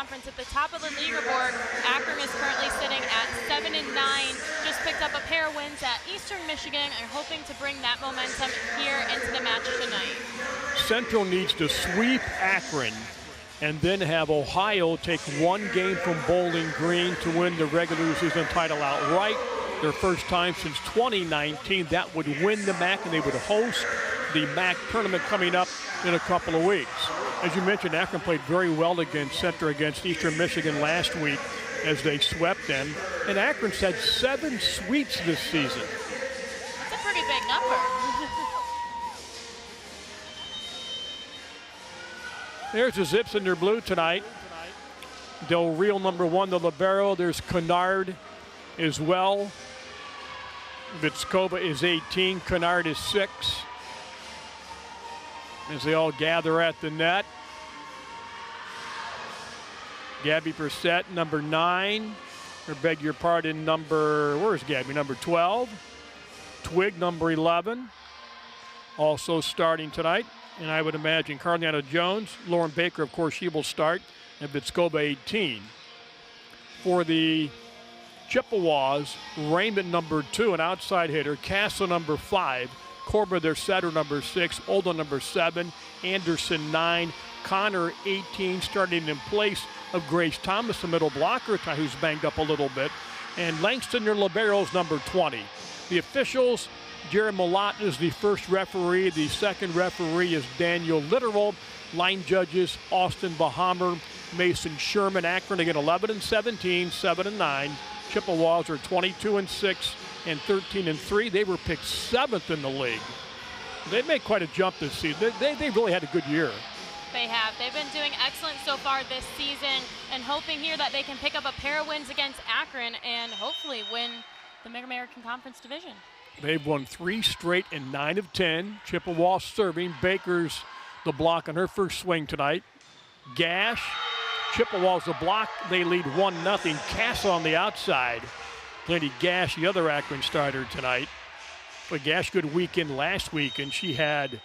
Conference at the top of the leaderboard. Akron is currently sitting at 7-9. Just picked up a pair of wins at Eastern Michigan and hoping to bring that momentum here into the match tonight. Central needs to sweep Akron and then have Ohio take one game from Bowling Green to win the regular season title outright. Their first time since 2019. That would win the MAC, and they would host the MAC tournament coming up in a couple of weeks. As you mentioned, Akron played very well against Eastern Michigan last week as they swept them. And Akron's had 7 sweeps this season. That's a pretty big number. There's the Zips in their blue tonight. Del Real number 1, the libero. There's Kennard as well. Vitskova is 18, Kennard is 6. As they all gather at the net. Gabby Brissett, number 9. Or beg your pardon, where's Gabby? Number 12. Twig, number 11. Also starting tonight. And I would imagine Carolina Jones, Lauren Baker, of course, she will start. And Vitskova, 18. For the Chippewas, Raymond, number 2, an outside hitter. Castle, number 5. Corba, their setter, number 6. Olden, number 7. Anderson, 9. Connor, 18, starting in place of Grace Thomas, the middle blocker, who's banged up a little bit. And Langston, their liberos, number 20. The officials, Jared Malott is the first referee. The second referee is Daniel Litteral. Line judges, Austin Bahamer, Mason Sherman. Akron again, 11-17, 7-9. Chippewas are 22-6 and 13-3. They were picked 7th in the league. They made quite a jump this season. They really had a good year. They have. They've been doing excellent so far this season, and hoping here that they can pick up a pair of wins against Akron and hopefully win the Mid-American Conference Division. They've won 3 straight and 9 of 10. Chippewa serving. Baker's the block on her first swing tonight. Gash. Chippewa's the block. They lead 1-0. Castle on the outside. Plenty Gash, the other Akron starter tonight. But Gash, good weekend last week, and she had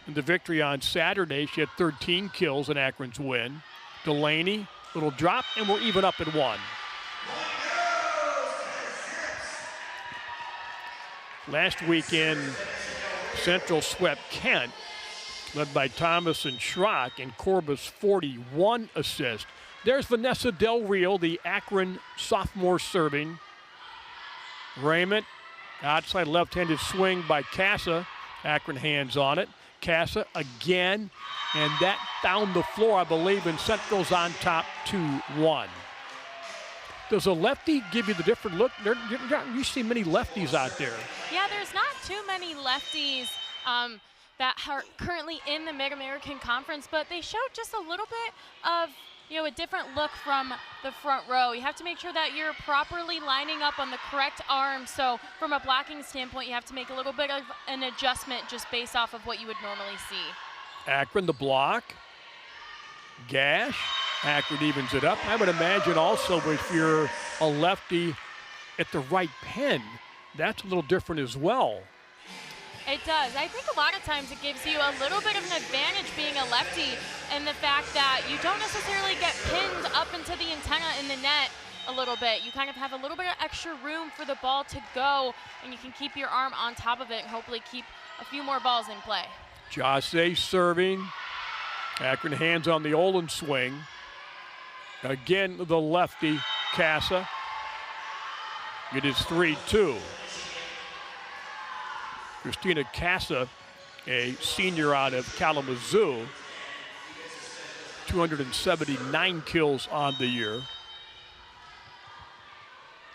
in the victory on Saturday. She had 13 kills in Akron's win. Delaney, little drop, and we're even up at 1. Last weekend, Central swept Kent, led by Thomas and Schrock, and Corba's 41 assists. There's Vanessa Del Real, the Akron sophomore serving. Raymond, outside left-handed swing by Casa. Akron hands on it. Casa again, and that found the floor, I believe, and Central's on top 2-1. Does a lefty give you the different look? You see many lefties out there. Yeah, there's not too many lefties that are currently in the Mid-American Conference, but they showed just a little bit of a different look from the front row. You have to make sure that you're properly lining up on the correct arm. So from a blocking standpoint, you have to make a little bit of an adjustment just based off of what you would normally see. Akron the block. Gash. Akron evens it up. I would imagine also if you're a lefty at the right pen, that's a little different as well. It does. I think a lot of times it gives you a little bit of an advantage being a lefty, and the fact that you don't necessarily get pinned up into the antenna in the net a little bit. You kind of have a little bit of extra room for the ball to go, and you can keep your arm on top of it and hopefully keep a few more balls in play. Jase serving. Akron hands on the Olin swing. Again, the lefty, Casa. It is 3-2. Christina Casa, a senior out of Kalamazoo, 279 kills on the year.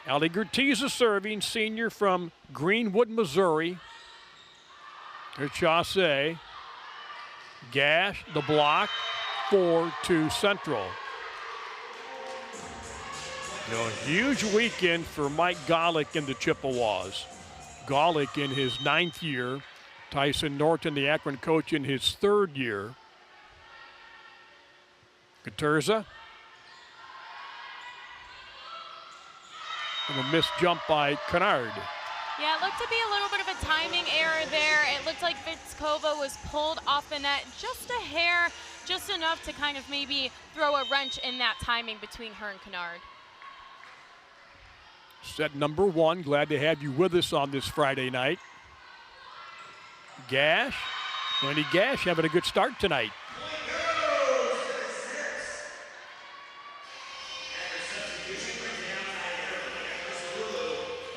Ali Gertiza serving, senior from Greenwood, Missouri. Here's Chasse. Gash, the block, 4-2 Central. A huge weekend for Mike Golick and the Chippewas. Golick in his 9th year. Tyson Norton, the Akron coach, in his 3rd year. Katurza. And a missed jump by Kennard. Yeah, it looked to be a little bit of a timing error there. It looked like Vitskova was pulled off the net just a hair, just enough to kind of maybe throw a wrench in that timing between her and Kennard. Set number 1. Glad to have you with us on this Friday night. Gash. Andy Gash having a good start tonight.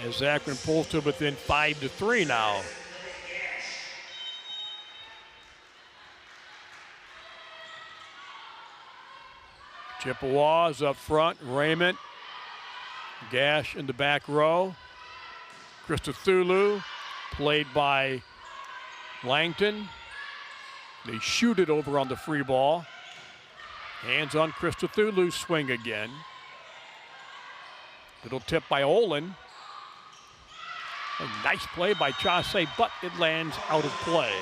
As Akron pulls to within 5-3 now. Chippewas up front. Raymond. Gash in the back row. Christodoulou, played by Langton. They shoot it over on the free ball. Hands on Christodoulou, swing again. Little tip by Olin. A nice play by Chaussee, but it lands out of play.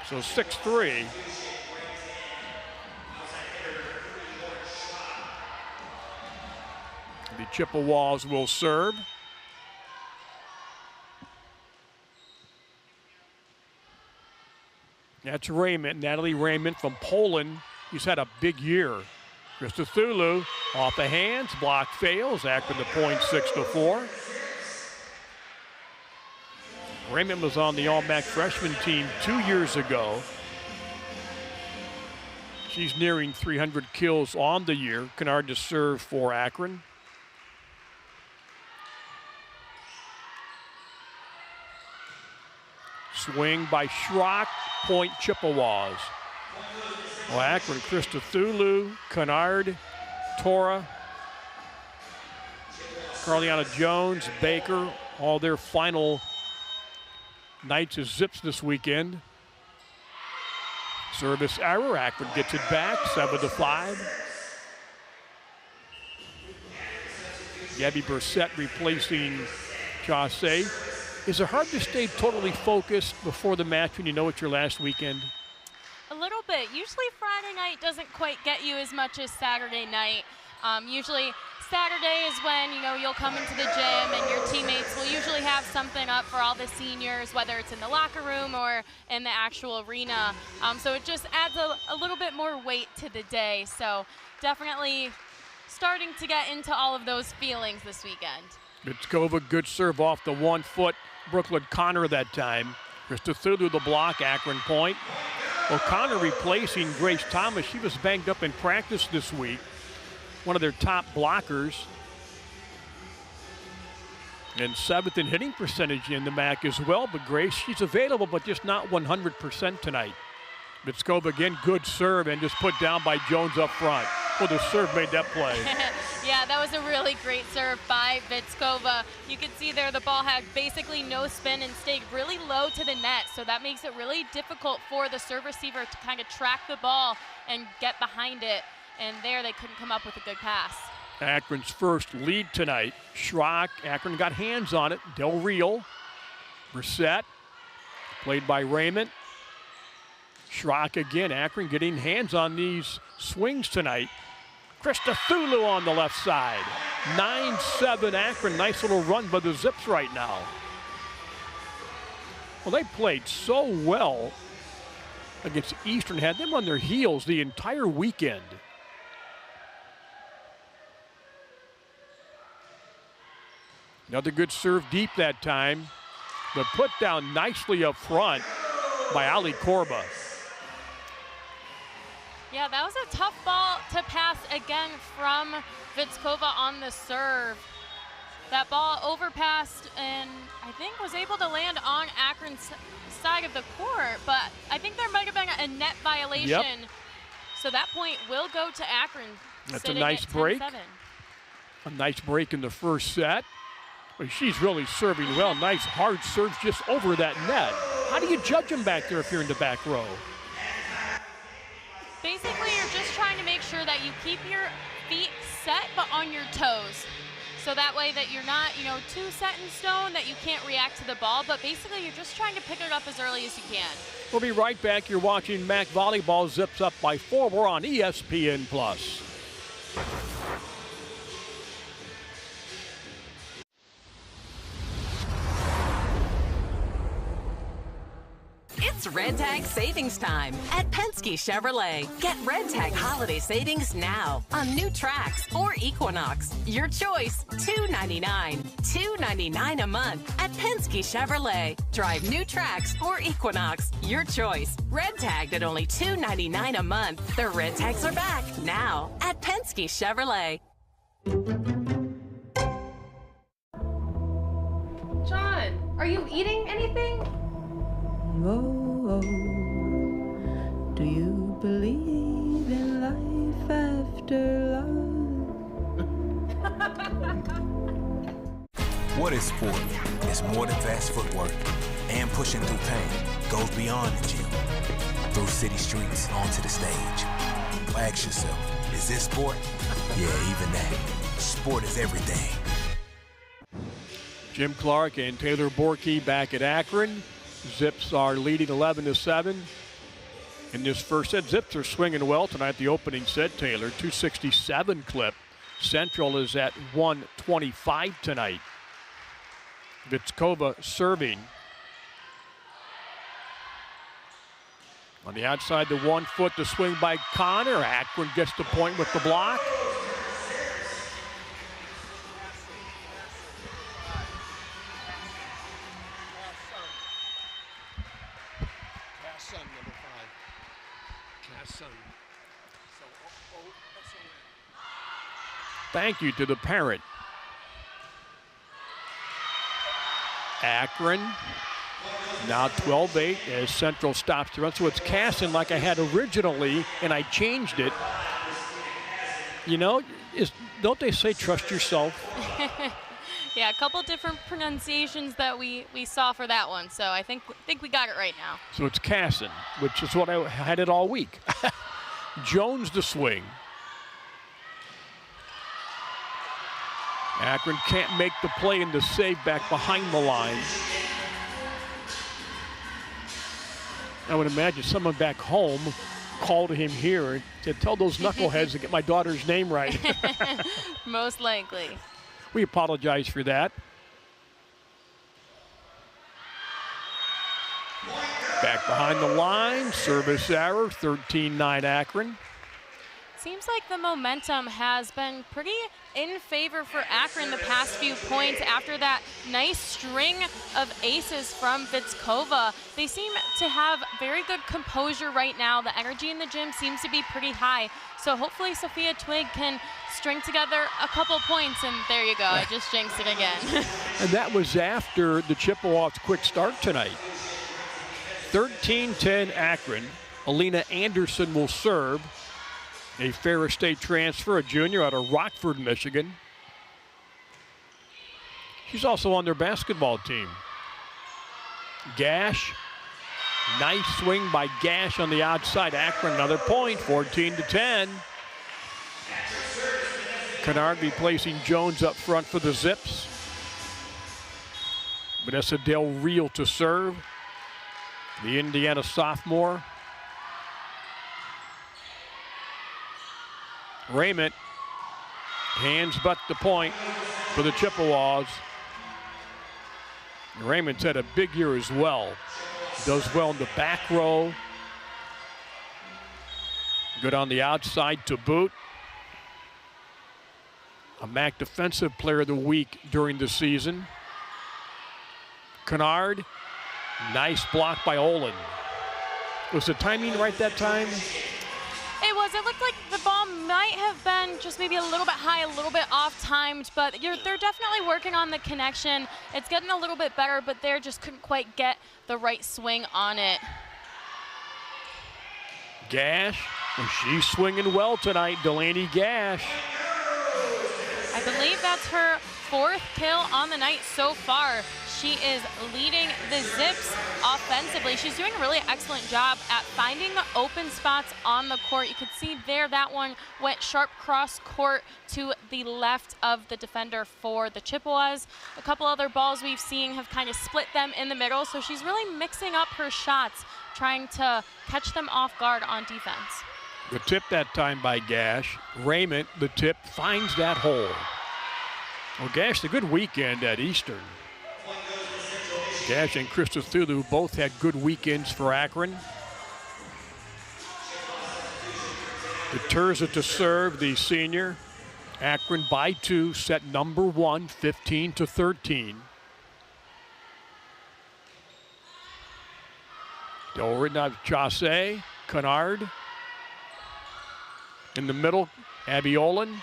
So 6-3. The Chippewas will serve. That's Raymond, Natalie Raymond from Poland. He's had a big year. Christodoulou off the hands, block fails. Akron the point, 6-4. Raymond was on the All-MAC freshman team 2 years ago. She's nearing 300 kills on the year. Kennard to serve for Akron. Swing by Schrock, point Chippewas. Well, Akron, Christodoulou, Kennard, Tora, Carliana Jones, Baker, all their final nights as Zips this weekend. Service error, Akron gets it back, 7-5. Gabby Brissett replacing Chaussee. Is it hard to stay totally focused before the match when you know it's your last weekend? A little bit. Usually Friday night doesn't quite get you as much as Saturday night. Usually Saturday is when, you'll come into the gym and your teammates will usually have something up for all the seniors, whether it's in the locker room or in the actual arena. So it just adds a little bit more weight to the day. So definitely starting to get into all of those feelings this weekend. Vitskova, good serve off the 1 foot. Brooklyn Connor that time. Christodoulou the block, Akron point. O'Connor replacing Grace Thomas. She was banged up in practice this week. One of their top blockers. And 7th in hitting percentage in the MAC as well. But Grace, she's available, but just not 100% tonight. Vitskova again, good serve, and just put down by Jones up front. Well, the serve made that play. Yeah, that was a really great serve by Vitskova. You can see there the ball had basically no spin and stayed really low to the net, so that makes it really difficult for the serve receiver to kind of track the ball and get behind it, and there they couldn't come up with a good pass. Akron's first lead tonight. Schrock, Akron got hands on it. Del Real, Brissett, played by Raymond. Schrock again, Akron getting hands on these swings tonight. Christodoulou on the left side. 9-7 Akron. Nice little run by the Zips right now. Well, they played so well against Eastern. Had them on their heels the entire weekend. Another good serve deep that time. But put down nicely up front by Ali Korba. Yeah, that was a tough ball to pass again from Vitskova on the serve. That ball overpassed and I think was able to land on Akron's side of the court, but I think there might have been a net violation. Yep. So that point will go to Akron. That's a nice break. A nice break in the first set. Well, she's really serving well. Nice hard serves just over that net. How do you judge them back there if you're in the back row? Basically, you're just trying to make sure that you keep your feet set but on your toes. So that way that you're not, too set in stone that you can't react to the ball, but basically you're just trying to pick it up as early as you can. We'll be right back. You're watching MAC Volleyball. Zips up by 4. We're on ESPN+. It's It's Red Tag Savings Time at Penske Chevrolet. Get Red Tag holiday savings now on new Trax or Equinox. Your choice, $299. $299 a month at Penske Chevrolet. Drive new Trax or Equinox. Your choice. Red Tagged at only $299 a month. The Red Tags are back now at Penske Chevrolet. John, are you eating anything? Oh, do you believe in life after love? What is sport? It's more than fast footwork and pushing through pain. Goes beyond the gym, through city streets, onto the stage. Ask yourself, is this sport? Yeah, even that. Sport is everything. Jim Clark and Taylor Borkey back at Akron. Zips are leading 11-7 in this first set. Zips are swinging well tonight. The opening set, Taylor, 267 clip. Central is at 125 tonight. Vitskova serving. On the outside, the 1 foot, the swing by Connor. Akron gets the point with the block. Thank you to the parent. Akron now 12-8 as Central stops the run. So it's Casson like I had originally, and I changed it. You know, don't they say trust yourself? Yeah, a couple different pronunciations that we saw for that one. So I think we got it right now. So it's Casson, which is what I had it all week. Jones the swing. Akron can't make the play and the save back behind the line. I would imagine someone back home called him here and said, tell those knuckleheads to get my daughter's name right. Most likely. We apologize for that. Back behind the line, service error, 13-9 Akron. Seems like the momentum has been pretty in favor for Akron the past few points after that nice string of aces from Vitskova. They seem to have very good composure right now. The energy in the gym seems to be pretty high. So hopefully Sophia Twigg can string together a couple points, and there you go, I just jinxed it again. And that was after the Chippewa's quick start tonight. 13-10 Akron. Alina Anderson will serve. A Ferris State transfer, a junior out of Rockford, Michigan. She's also on their basketball team. Gash, nice swing by Gash on the outside. Akron, another point, 14-10. Kennard replacing Jones up front for the Zips. Vanessa Del Real to serve. The Indiana sophomore. Raymond, hands but the point for the Chippewas. Raymond's had a big year as well. Does well in the back row. Good on the outside to boot. A MAC Defensive Player of the Week during the season. Kennard, nice block by Olin. Was the timing right that time? It was. It looked like the ball might have been just maybe a little bit high, a little bit off-timed, but they're definitely working on the connection. It's getting a little bit better, but they just couldn't quite get the right swing on it. Gash, she's swinging well tonight, Delaney Gash. I believe that's her 4th kill on the night so far. She is leading the Zips offensively. She's doing a really excellent job at finding the open spots on the court. You could see there that one went sharp cross court to the left of the defender for the Chippewas. A couple other balls we've seen have kind of split them in the middle, so she's really mixing up her shots, trying to catch them off guard on defense. The tip that time by Gash. Raymond, the tip, finds that hole. Well, Gash, a good weekend at Eastern. Gash and Krista Thulu both had good weekends for Akron. The Terza to serve, the senior. Akron by 2, set number 1, 15-13. Delridna, Chasse, Kennard. In the middle, Abby Olin.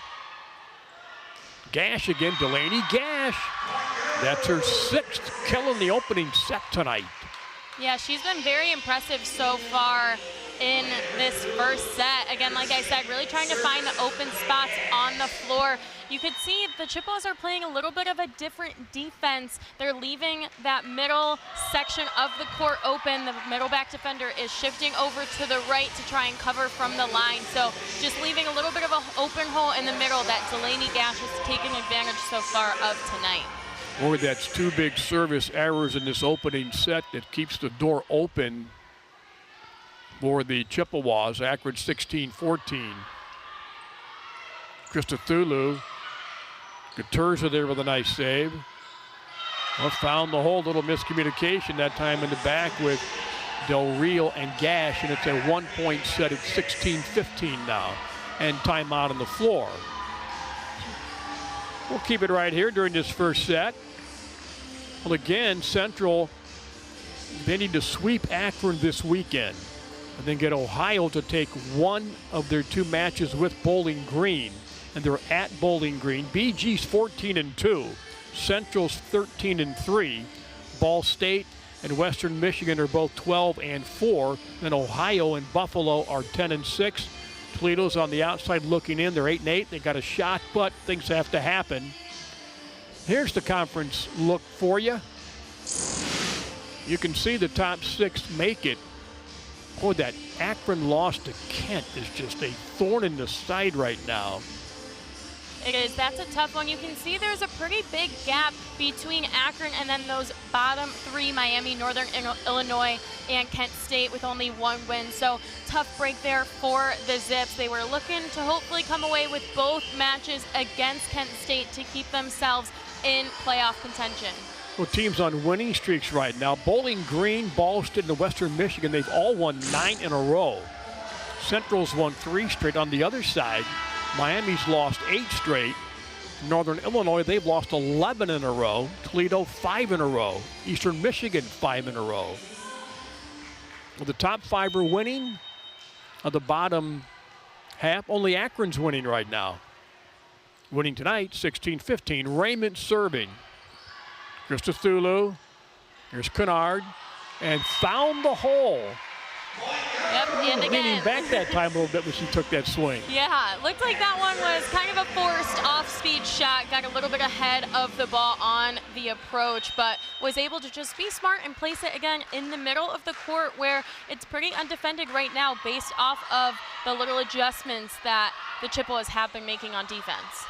Gash again, Delaney Gash. That's her 6th kill in the opening set tonight. Yeah, she's been very impressive so far in this first set. Again, like I said, really trying to find the open spots on the floor. You could see the Chippewas are playing a little bit of a different defense. They're leaving that middle section of the court open. The middle back defender is shifting over to the right to try and cover from the line. So just leaving a little bit of an open hole in the middle that Delaney Gash is taking advantage so far of tonight. Boy, that's 2 big service errors in this opening set that keeps the door open for the Chippewas. Akron 16-14. Krista Thulu. Terza there with a nice save. Well, found the hole, little miscommunication that time in the back with Del Real and Gash, and it's a 1-point set at 16-15 now. And timeout on the floor. We'll keep it right here during this first set. Well, again, Central, they need to sweep Akron this weekend and then get Ohio to take one of their 2 matches with Bowling Green. And they're at Bowling Green. BG's 14-2. Central's 13-3. Ball State and Western Michigan are both 12-4. And Ohio and Buffalo are 10-6. Toledo's on the outside looking in. They're 8-8. They got a shot, but things have to happen. Here's the conference look for you. You can see the top 6 make it. Boy, that Akron loss to Kent is just a thorn in the side right now. It is. That's a tough one. You can see there's a pretty big gap between Akron and then those bottom 3, Miami, Northern Illinois, and Kent State with only 1 win. So tough break there for the Zips. They were looking to hopefully come away with both matches against Kent State to keep themselves in playoff contention. Well, teams on winning streaks right now. Bowling Green, Ball State, and Western Michigan, they've all won 9 in a row. Central's won 3 straight. On the other side, Miami's lost 8 straight. Northern Illinois, they've lost 11 in a row. Toledo, 5 in a row. Eastern Michigan, 5 in a row. Well, the top 5 are winning. Of the bottom half, only Akron's winning right now. Winning tonight, 16-15. Raymond serving. Krista Thulu. Here's Kennard. And found the hole. Yep, and again. Leaning back that time a little bit when she took that swing. Yeah, looked like that one was kind of a forced off-speed shot. Got a little bit ahead of the ball on the approach, but was able to just be smart and place it again in the middle of the court where it's pretty undefended right now based off of the little adjustments that the Chippewas have been making on defense.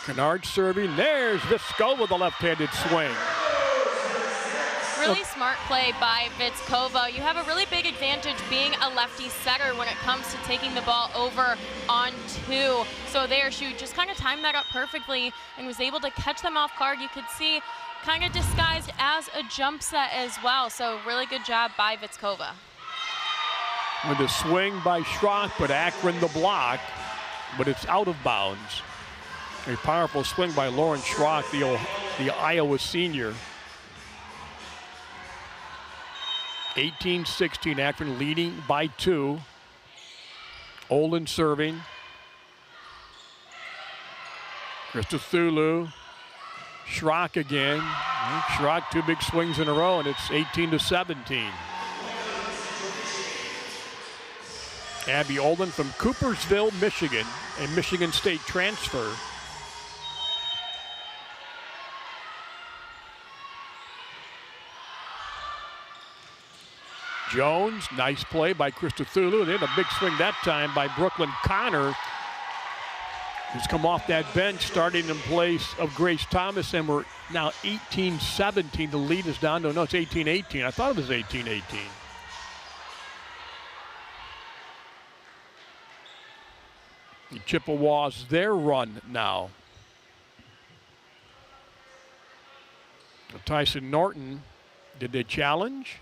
Kennard serving. There's Vitzkova with a left-handed swing. Really smart play by Vitzkova. You have a really big advantage being a lefty setter when it comes to taking the ball over on 2. So there, she just kind of timed that up perfectly and was able to catch them off guard. You could see kind of disguised as a jump set as well. So really good job by Vitzkova. With a swing by Schrock, but Akron the block, but it's out of bounds. A powerful swing by Lauren Schrock, the Iowa senior. 18-16, Akron leading by 2. Olin serving. Krista Thulu. Schrock again. Schrock 2 big swings in a row, and it's 18-17. Abby Olin from Coopersville, Michigan, a Michigan State transfer. Jones, nice play by Krista Thulu. They had a big swing that time by Brooklyn Connor, who's come off that bench starting in place of Grace Thomas, and we're now 18-17. The lead is down to, no, it's 18-18. I thought it was 18-18. The Chippewas, their run now. Tyson Norton Did they challenge?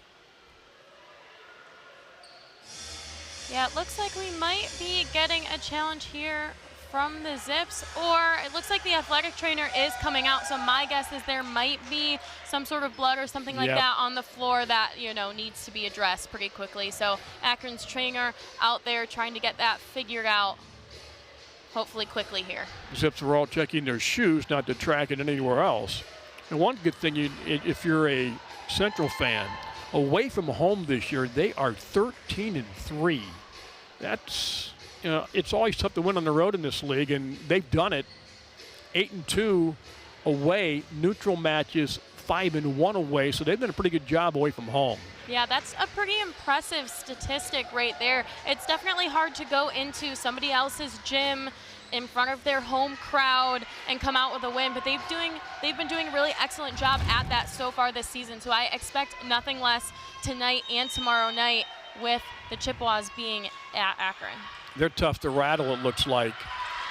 Yeah, it looks like we might be getting a challenge here from the Zips, or it looks like the athletic trainer is coming out, so my guess is there might be some sort of blood or something like that on the floor that, you know, needs to be addressed pretty quickly. So Akron's trainer out there trying to get that figured out, hopefully quickly here. Zips are all checking their shoes, not to track it anywhere else. And one good thing, if you're a Central fan, away from home this year, they are 13-3. That's, you know, it's always tough to win on the road in this league, and they've done it. 8-2 away, neutral matches 5-1 away, so they've done a pretty good job away from home. Yeah, that's a pretty impressive statistic right there. It's definitely hard to go into somebody else's gym in front of their home crowd and come out with a win, but they've been doing a really excellent job at that so far this season. So I expect nothing less tonight and tomorrow night with the Chippewas being at Akron. They're tough to rattle, it looks like.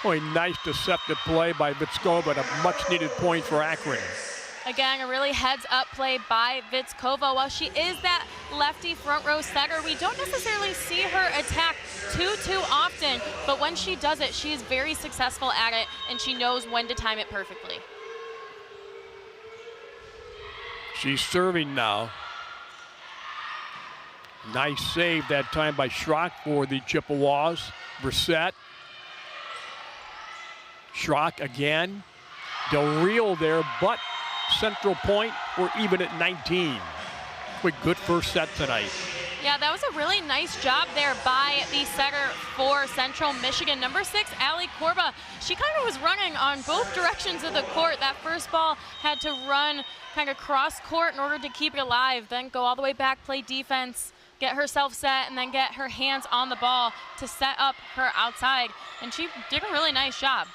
Oh, a nice deceptive play by Vitskova, but a much-needed point for Akron. Again, a really heads-up play by Vitskova. While she is that lefty front-row setter, we don't necessarily see her attack too often, but when she does it, she is very successful at it, and she knows when to time it perfectly. She's serving now. Nice save that time by Schrock for the Chippewas. Brissett. Schrock again. Del Rio there, but Central Point, we're even at 19. Quick, good first set tonight. Yeah, that was a really nice job there by the setter for Central Michigan. Number 6, Allie Korba. She kind of was running on both directions of the court. That first ball had to run kind of cross court in order to keep it alive, then go all the way back, play defense, get herself set, and then get her hands on the ball to set up her outside. And she did a really nice job.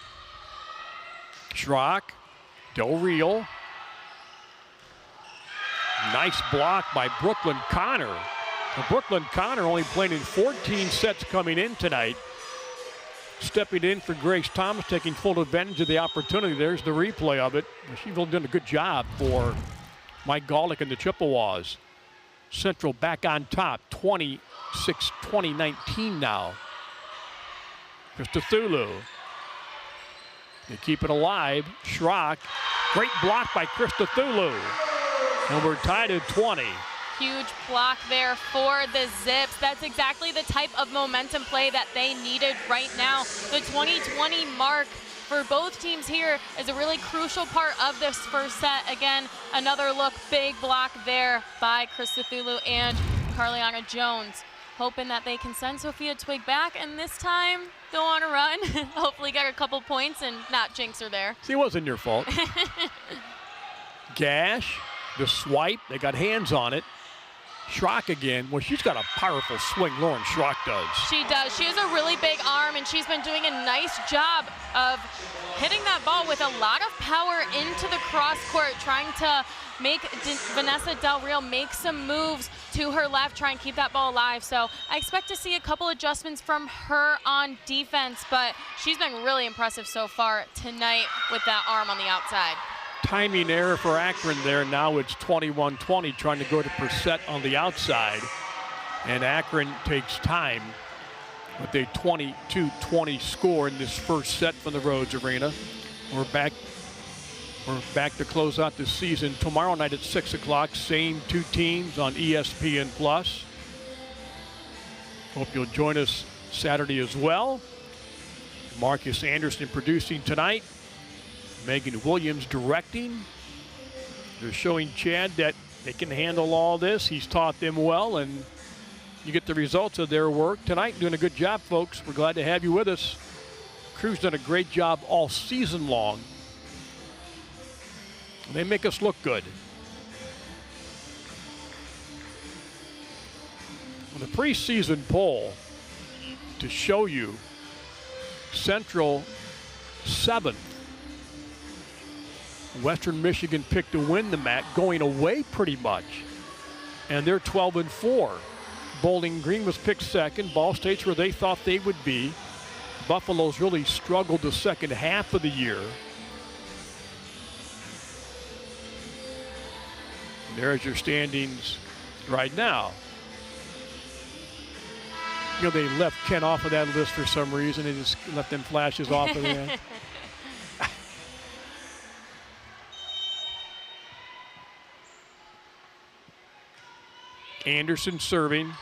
Schrock, Del Rio. Nice block by Brooklyn Connor. Now, Brooklyn Connor only played in 14 sets coming in tonight. Stepping in for Grace Thomas, taking full advantage of the opportunity. There's the replay of it. She's really done a good job for Mike Golick and the Chippewas. Central back on top, 26-20-19 now. Christodoulou. They keep it alive. Schrock, great block by Christodoulou. And we're tied at 20. Huge block there for the Zips. That's exactly the type of momentum play that they needed right now. The 2020 mark for both teams here is a really crucial part of this first set. Again, another look, big block there by Christodoulou and Carliana Jones. Hoping that they can send Sophia Twig back, and this time go on a run. Hopefully get a couple points and not jinx her there. See, it wasn't your fault. Gash. The swipe, they got hands on it. Schrock again. Well, she's got a powerful swing, Lauren Schrock does. She does. She has a really big arm, and she's been doing a nice job of hitting that ball with a lot of power into the cross court, trying to make Vanessa Del Rio make some moves to her left, try and keep that ball alive. So I expect to see a couple adjustments from her on defense, but she's been really impressive so far tonight with that arm on the outside. Timing error for Akron there. Now it's 21-20, trying to go to Brissett on the outside. And Akron takes time with a 22-20 score in this first set from the Rhodes Arena. We're back to close out the season tomorrow night at 6 o'clock. Same two teams on ESPN+. Hope you'll join us Saturday as well. Marcus Anderson producing tonight. Megan Williams directing. They're showing Chad that they can handle all this. He's taught them well, and you get the results of their work tonight. Doing a good job, folks. We're glad to have you with us. Crew's done a great job all season long. They make us look good. The preseason poll to show you Central 7th. Western Michigan picked to win the MAC, going away pretty much. And they're 12-4. Bowling Green was picked second. Ball State's where they thought they would be. Buffalo's really struggled the second half of the year. There's your standings right now. You know, they left Ken off of that list for some reason. They just left them flashes off of that. Anderson serving.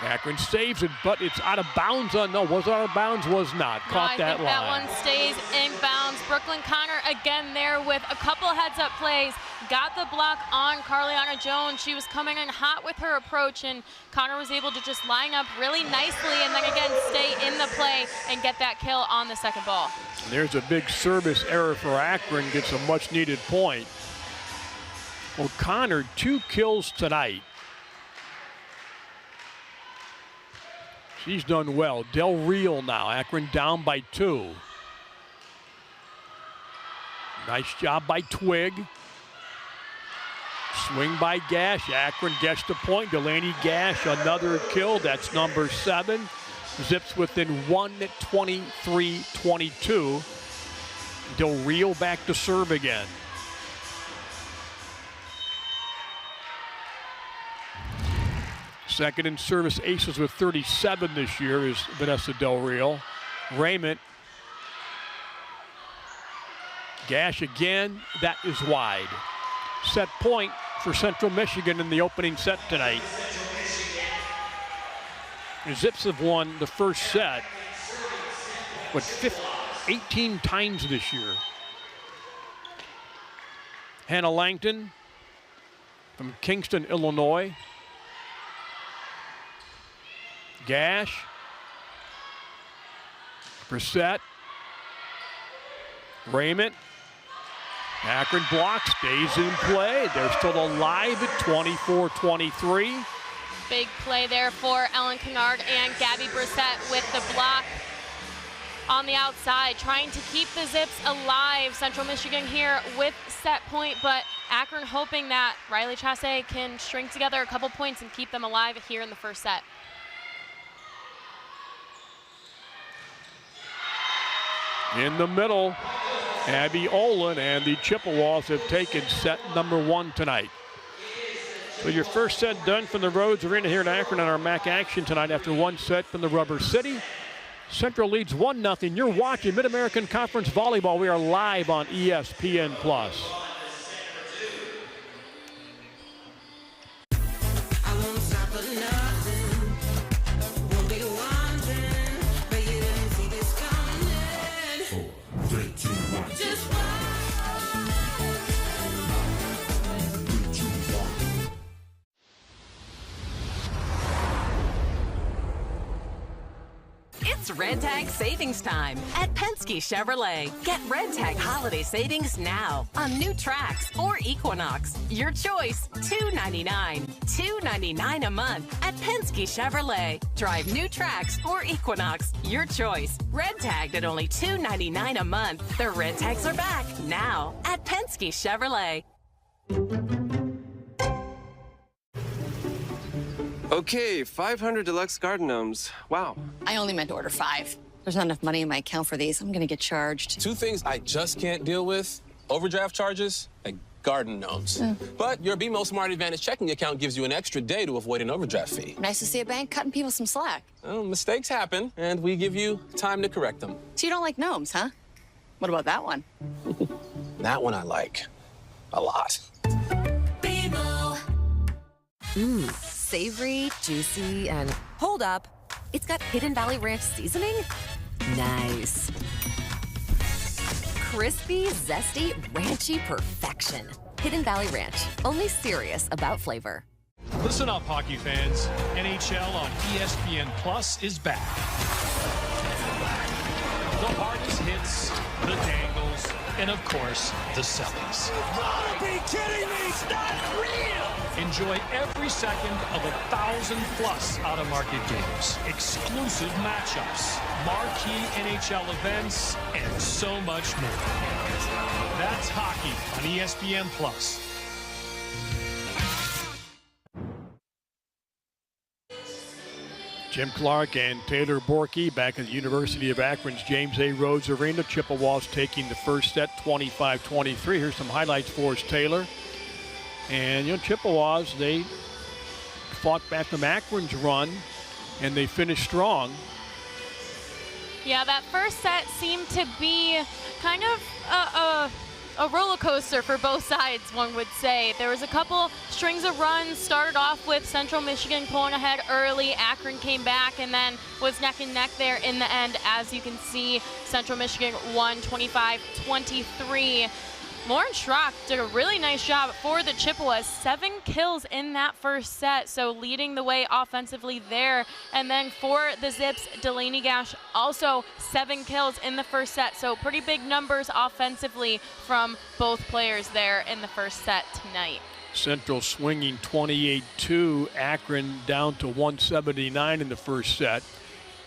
Akron saves it, but it's out of bounds. No, was it out of bounds? Was not. Caught that line. That one stays in bounds. Brooklyn Connor again there with a couple heads-up plays. Got the block on Carliana Jones. She was coming in hot with her approach, and Connor was able to just line up really nicely and then again stay in the play and get that kill on the second ball. There's a big service error for Akron. Gets a much-needed point. Well, Connor, 2 kills tonight. She's done well. Del Real now. Akron down by 2. Nice job by Twig. Swing by Gash. Akron gets the point. Delaney Gash, another kill. That's number 7. Zips within 1, 23-22. Del Real back to serve again. Second in service aces with 37 this year is Vanessa Del Real. Raymond. Gash again. That is wide. Set point for Central Michigan in the opening set tonight. The Zips have won the first set, 18 times this year. Hannah Langton from Kingston, Illinois. Gash. Brissett. Raymond. Akron block, stays in play. They're still alive at 24-23. Big play there for Ellen Kennard and Gabby Brissett with the block on the outside, trying to keep the Zips alive. Central Michigan here with set point, but Akron hoping that Riley Chasse can string together a couple points and keep them alive here in the first set. In the middle, Abby Olin and the Chippewas have taken set number 1 tonight. So your first set done from the Rhodes Arena here in Akron on our MAC action tonight after 1 set from the Rubber City. Central leads 1-0. You're watching Mid-American Conference Volleyball. We are live on ESPN+. It's Red Tag savings time at Penske Chevrolet. Get Red Tag holiday savings now on new Trax or Equinox. Your choice, $299. $299 a month at Penske Chevrolet. Drive new Trax or Equinox. Your choice. Red Tagged at only $299 a month. The Red Tags are back now at Penske Chevrolet. Okay, 500 deluxe garden gnomes. Wow. I only meant to order 5. There's not enough money in my account for these. I'm gonna get charged. 2 things I just can't deal with: overdraft charges and garden gnomes. But your BMO Smart Advantage checking account gives you an extra day to avoid an overdraft fee. Nice to see a bank cutting people some slack. Well, mistakes happen, and we give you time to correct them. So you don't like gnomes, huh? What about that one? That one I like a lot. Savory, juicy, and hold up. It's got Hidden Valley Ranch seasoning? Nice. Crispy, zesty, ranchy perfection. Hidden Valley Ranch, only serious about flavor. Listen up, hockey fans. NHL on ESPN Plus is back. The hardest hits, the dangles, and of course, the sellies. You gotta be kidding me! It's not real! Enjoy every second of 1,000+ out-of-market games, exclusive matchups, marquee NHL events, and so much more. That's hockey on ESPN Plus. Jim Clark and Taylor Borky back at the University of Akron's James A. Rhodes Arena. Chippewas taking the first set, 25-23. Here's some highlights for us, Taylor. And, Chippewas, they fought back from Akron's run, and they finished strong. Yeah, that first set seemed to be kind of a roller coaster for both sides, one would say. There was a couple strings of runs, started off with Central Michigan pulling ahead early. Akron came back and then was neck and neck there in the end. As you can see, Central Michigan won 25-23. Lauren Schrock did a really nice job for the Chippewas. 7 kills in that first set, so leading the way offensively there. And then for the Zips, Delaney Gash also 7 kills in the first set, so pretty big numbers offensively from both players there in the first set tonight. Central swinging 28-2, Akron down to 179 in the first set.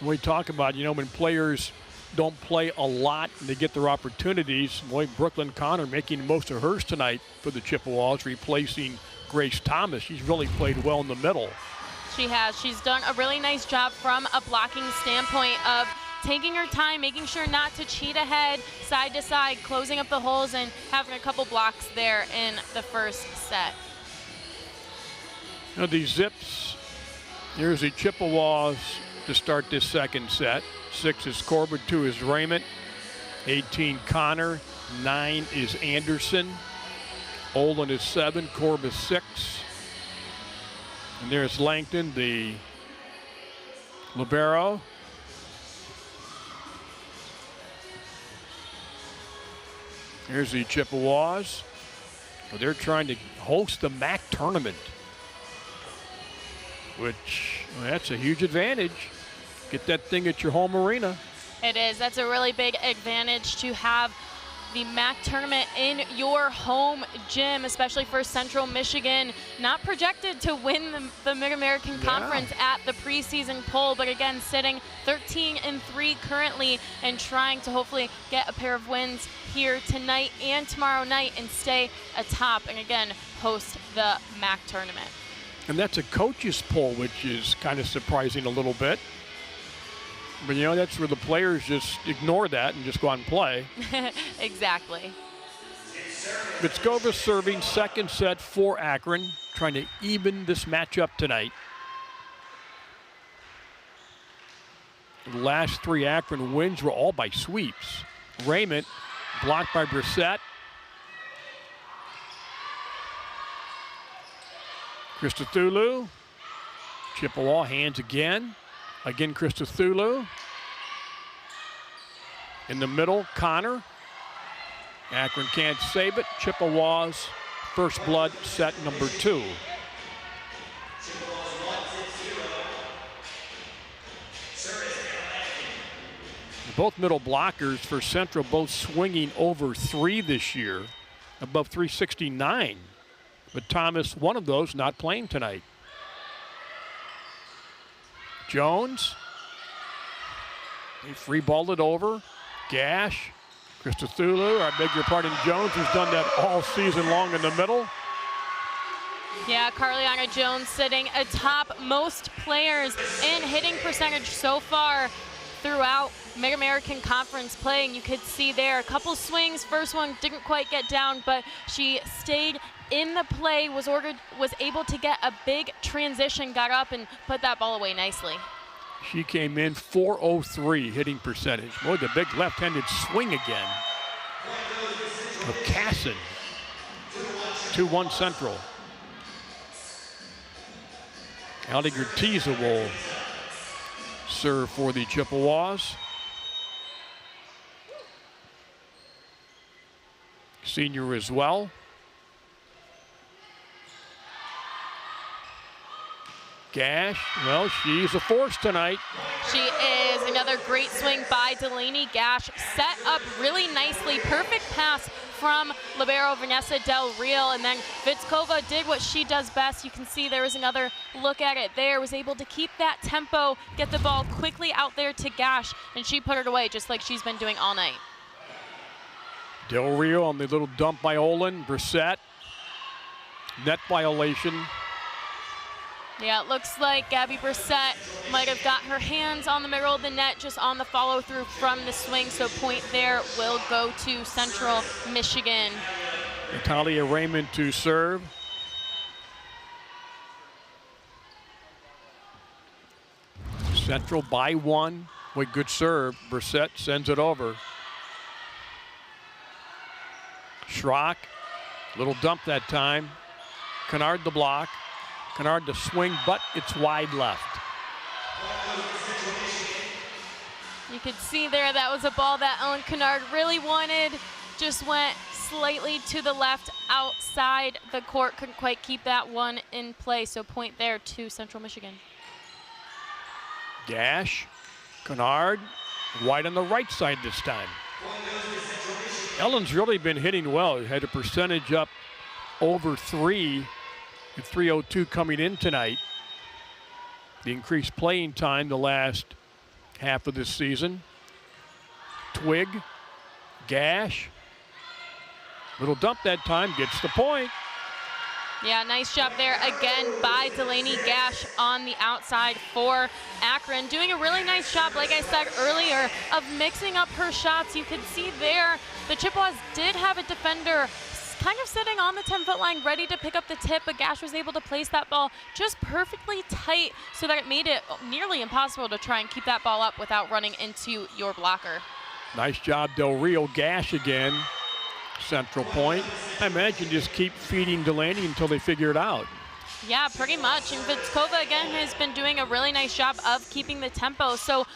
When we talk about, when players don't play a lot and they get their opportunities. Boy, Brooklyn Connor making most of hers tonight for the Chippewas, replacing Grace Thomas. She's really played well in the middle. She has. She's done a really nice job from a blocking standpoint of taking her time, making sure not to cheat ahead, side to side, closing up the holes, and having a couple blocks there in the first set. These Zips, here's the Chippewas to start this second set. 6 is Corbett, 2 is Raymond, 18 Connor, 9 is Anderson, Olin is 7, Corbett is 6. And there's Langton, the libero. Here's the Chippewas. Well, they're trying to host the MAC tournament, which, that's a huge advantage. Get that thing at your home arena. It is. That's a really big advantage to have the MAC tournament in your home gym, especially for Central Michigan. Not projected to win the Mid-American Conference at the preseason poll, but again, sitting 13-3 currently and trying to hopefully get a pair of wins here tonight and tomorrow night and stay atop and again host the MAC tournament. And that's a coach's poll, which is kind of surprising a little bit. But, that's where the players just ignore that and just go out and play. Exactly. Vitskova serving second set for Akron, trying to even this matchup tonight. The last 3 Akron wins were all by sweeps. Raymond blocked by Brissett. Christodoulou. Chippewa hands again. Again, Christodoulou. In the middle, Connor. Akron can't save it. Chippewas, first blood, set number 2. Both middle blockers for Central, both swinging over 3 this year, above 369. But Thomas, one of those, not playing tonight. Jones, he free balled it over. Gash, Christodoulou, I beg your pardon, Jones, who's done that all season long in the middle. Yeah, Carliana Jones sitting atop most players in hitting percentage so far throughout Mid-American Conference play. And you could see there a couple swings. First one didn't quite get down, but she stayed in the play, was able to get a big transition, got up and put that ball away nicely. She came in 403 hitting percentage. Boy, the big left-handed swing again of Casson. 2-1 Central. Aldi Gertiza will serve for the Chippewas. Senior as well. Gash, well, she's a force tonight. She is. Another great swing by Delaney Gash. Set up really nicely. Perfect pass from libero Vanessa Del Real. And then Vitskova did what she does best. You can see there was another look at it there. Was able to keep that tempo, get the ball quickly out there to Gash, and she put it away just like she's been doing all night. Del Real on the little dump by Olin. Brissett. Net violation. Yeah, it looks like Gabby Brissett might have got her hands on the middle of the net just on the follow through from the swing, so point there will go to Central Michigan. Natalia Raymond to serve. Central by 1 with good serve. Brissett sends it over. Schrock, little dump that time. Kennard the block. Kennard the swing, but it's wide left. You could see there that was a ball that Ellen Kennard really wanted. Just went slightly to the left outside the court. Couldn't quite keep that one in play, so point there to Central Michigan. Gash, Kennard, wide on the right side this time. Ellen's really been hitting well. Had a percentage up over 3. At 3:02 coming in tonight. The increased playing time the last half of this season. Twig, Gash, little dump that time, gets the point. Yeah, nice job there again by Delaney Gash on the outside for Akron. Doing a really nice job, like I said earlier, of mixing up her shots. You could see there the Chippewas did have a defender kind of sitting on the 10-foot line, ready to pick up the tip, but Gash was able to place that ball just perfectly tight so that it made it nearly impossible to try and keep that ball up without running into your blocker. Nice job, Del Rio. Gash again, Central point. I imagine just keep feeding Delaney until they figure it out. Yeah, pretty much. And Vitskova, again, has been doing a really nice job of keeping the tempo. So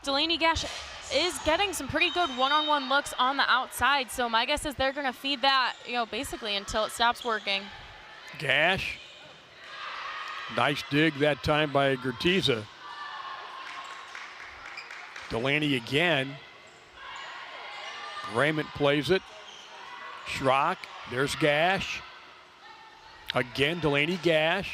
Delaney Gash is getting some pretty good one-on-one looks on the outside. So my guess is they're going to feed that, basically until it stops working. Gash. Nice dig that time by Gertiza. Delaney again. Raymond plays it. Schrock. There's Gash. Again, Delaney Gash.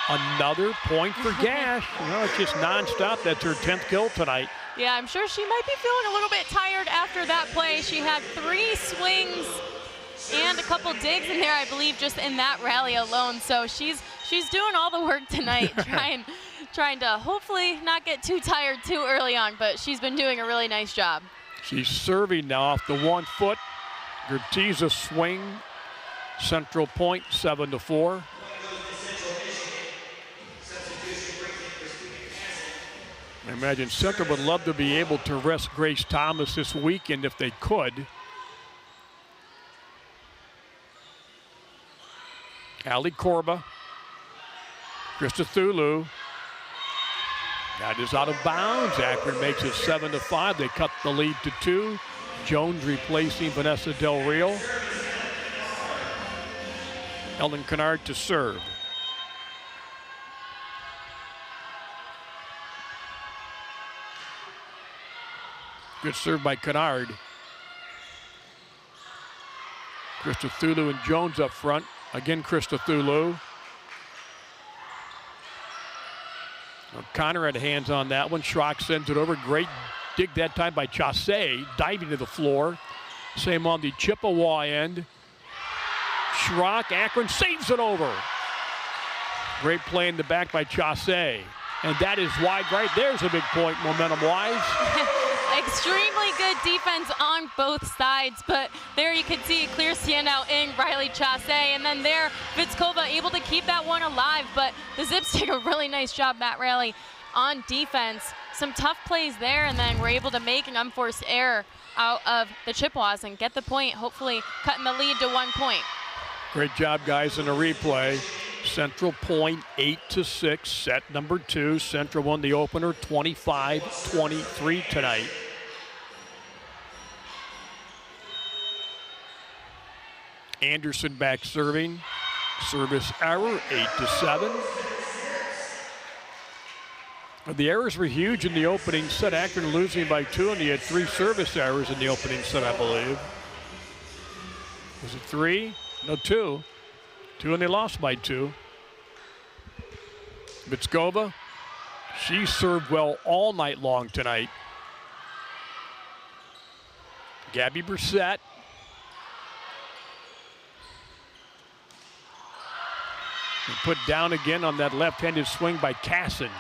Another point for Gash. It's just nonstop. That's her 10th kill tonight. Yeah, I'm sure she might be feeling a little bit tired after that play. She had 3 swings and a couple digs in there, I believe, just in that rally alone. So she's doing all the work tonight, trying to hopefully not get too tired too early on, but she's been doing a really nice job. She's serving now off the 1 foot. Gertiza swing. Central point, 7-4. I imagine Central would love to be able to rest Grace Thomas this weekend if they could. Ali Korba. Krista Thulu. That is out of bounds. Akron makes it 7-5. They cut the lead to 2. Jones replacing Vanessa Del Rio. Ellen Kennard to serve. Good serve by Kennard. Krista Thulu and Jones up front. Again, Krista Thulu. Connor had hands on that one. Schrock sends it over. Great dig that time by Chassé, diving to the floor. Same on the Chippewa end. Schrock, Akron saves it over. Great play in the back by Chassé. And that is wide right. There's a big point momentum-wise. Extremely good defense on both sides, but there you can see a clear standout in Riley Chassé, and then there Vitskova able to keep that one alive, but the Zips did a really nice job, Matt Raley, on defense. Some tough plays there, and then we're able to make an unforced error out of the Chippewas and get the point, hopefully cutting the lead to 1 point. Great job, guys, in the replay. Central point 8-6, set number 2. Central won the opener 25-23 tonight. Anderson back serving. Service error, 8-7. The errors were huge in the opening set. Akron losing by 2, and he had 3 service errors in the opening set, I believe. Was it 3? No, 2. 2, and they lost by 2. Vitskova, she served well all night long tonight. Gabby Brissett. put down again on that left-handed swing by Casson.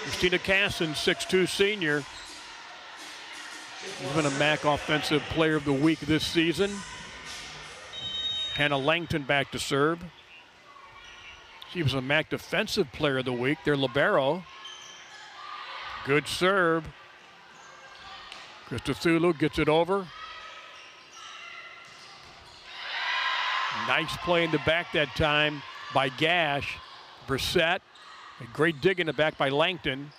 Christina Casson, 6'2" senior. She's been a MAC Offensive Player of the Week this season. Hannah Langton back to serve. She was a MAC Defensive Player of the Week. Their libero. Good serve. Christodoulou gets it over. Nice play in the back that time by Gash. Brissett. A great dig in the back by Langton.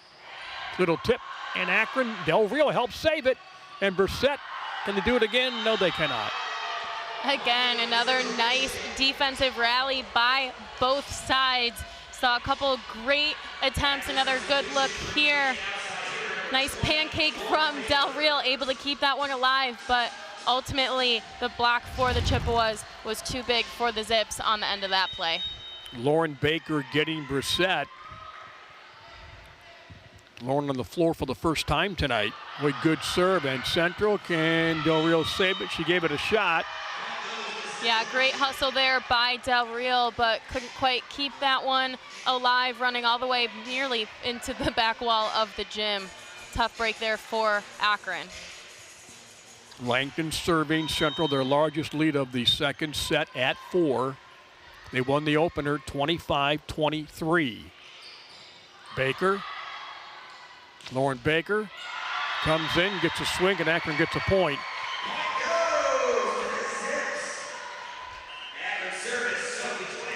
Little tip, and Akron. Del Rio helps save it. And Brissett, can they do it again? No, they cannot. Again, another nice defensive rally by both sides. Saw a couple great attempts, another good look here. Nice pancake from Del Real, able to keep that one alive, but ultimately the block for the Chippewas was too big for the Zips on the end of that play. Lauren Baker getting Brissett. Lauren on the floor for the first time tonight with good serve, and Central, can Del Rio save it? She gave it a shot. Yeah, great hustle there by Del Real, but couldn't quite keep that one alive, running all the way nearly into the back wall of the gym. Tough break there for Akron. Langton serving Central their largest lead of the second set at 4. They won the opener 25-23. Baker. Lauren Baker comes in, gets a swing, and Akron gets a point.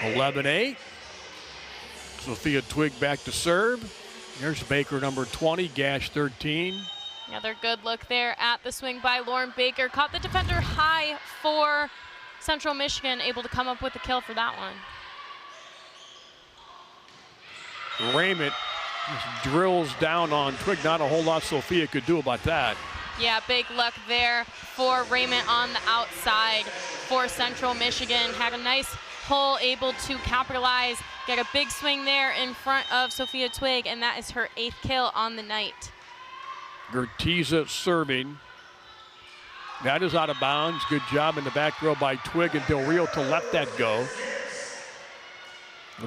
Akron 11-8. Sophia Twig back to serve. There's Baker, number 20, Gash 13. Another good look there at the swing by Lauren Baker. Caught the defender high for Central Michigan, able to come up with the kill for that one. Raymond just drills down on Twig. Not a whole lot Sophia could do about that. Yeah, big luck there for Raymond on the outside for Central Michigan. Had a nice hole, able to capitalize, get a big swing there in front of Sophia Twig, and that is her 8th kill on the night. Gertiza serving. That is out of bounds. Good job in the back row by Twig and Del Rio to let that go.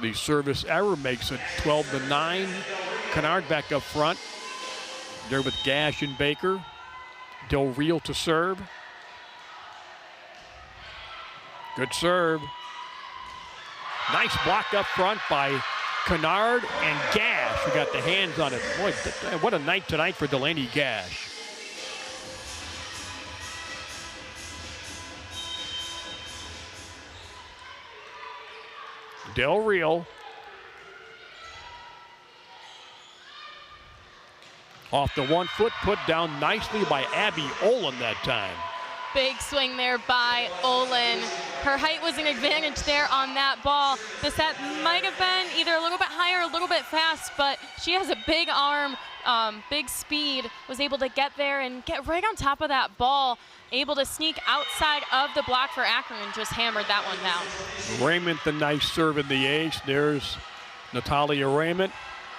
The service error makes it 12-9. Kennard back up front. There with Gash and Baker. Del Rio to serve. Good serve. Nice block up front by Kennard and Gash, who got the hands on it. Boy, what a night tonight for Delaney Gash. Del Rio. Off the 1 foot, put down nicely by Abby Olin that time. Big swing there by Olin. Her height was an advantage there on that ball. The set might have been either a little bit higher, a little bit fast, but she has a big arm, big speed, was able to get there and get right on top of that ball, able to sneak outside of the block for Akron and just hammered that one down. Raymond, the nice serve in the ace. There's Natalia Raymond,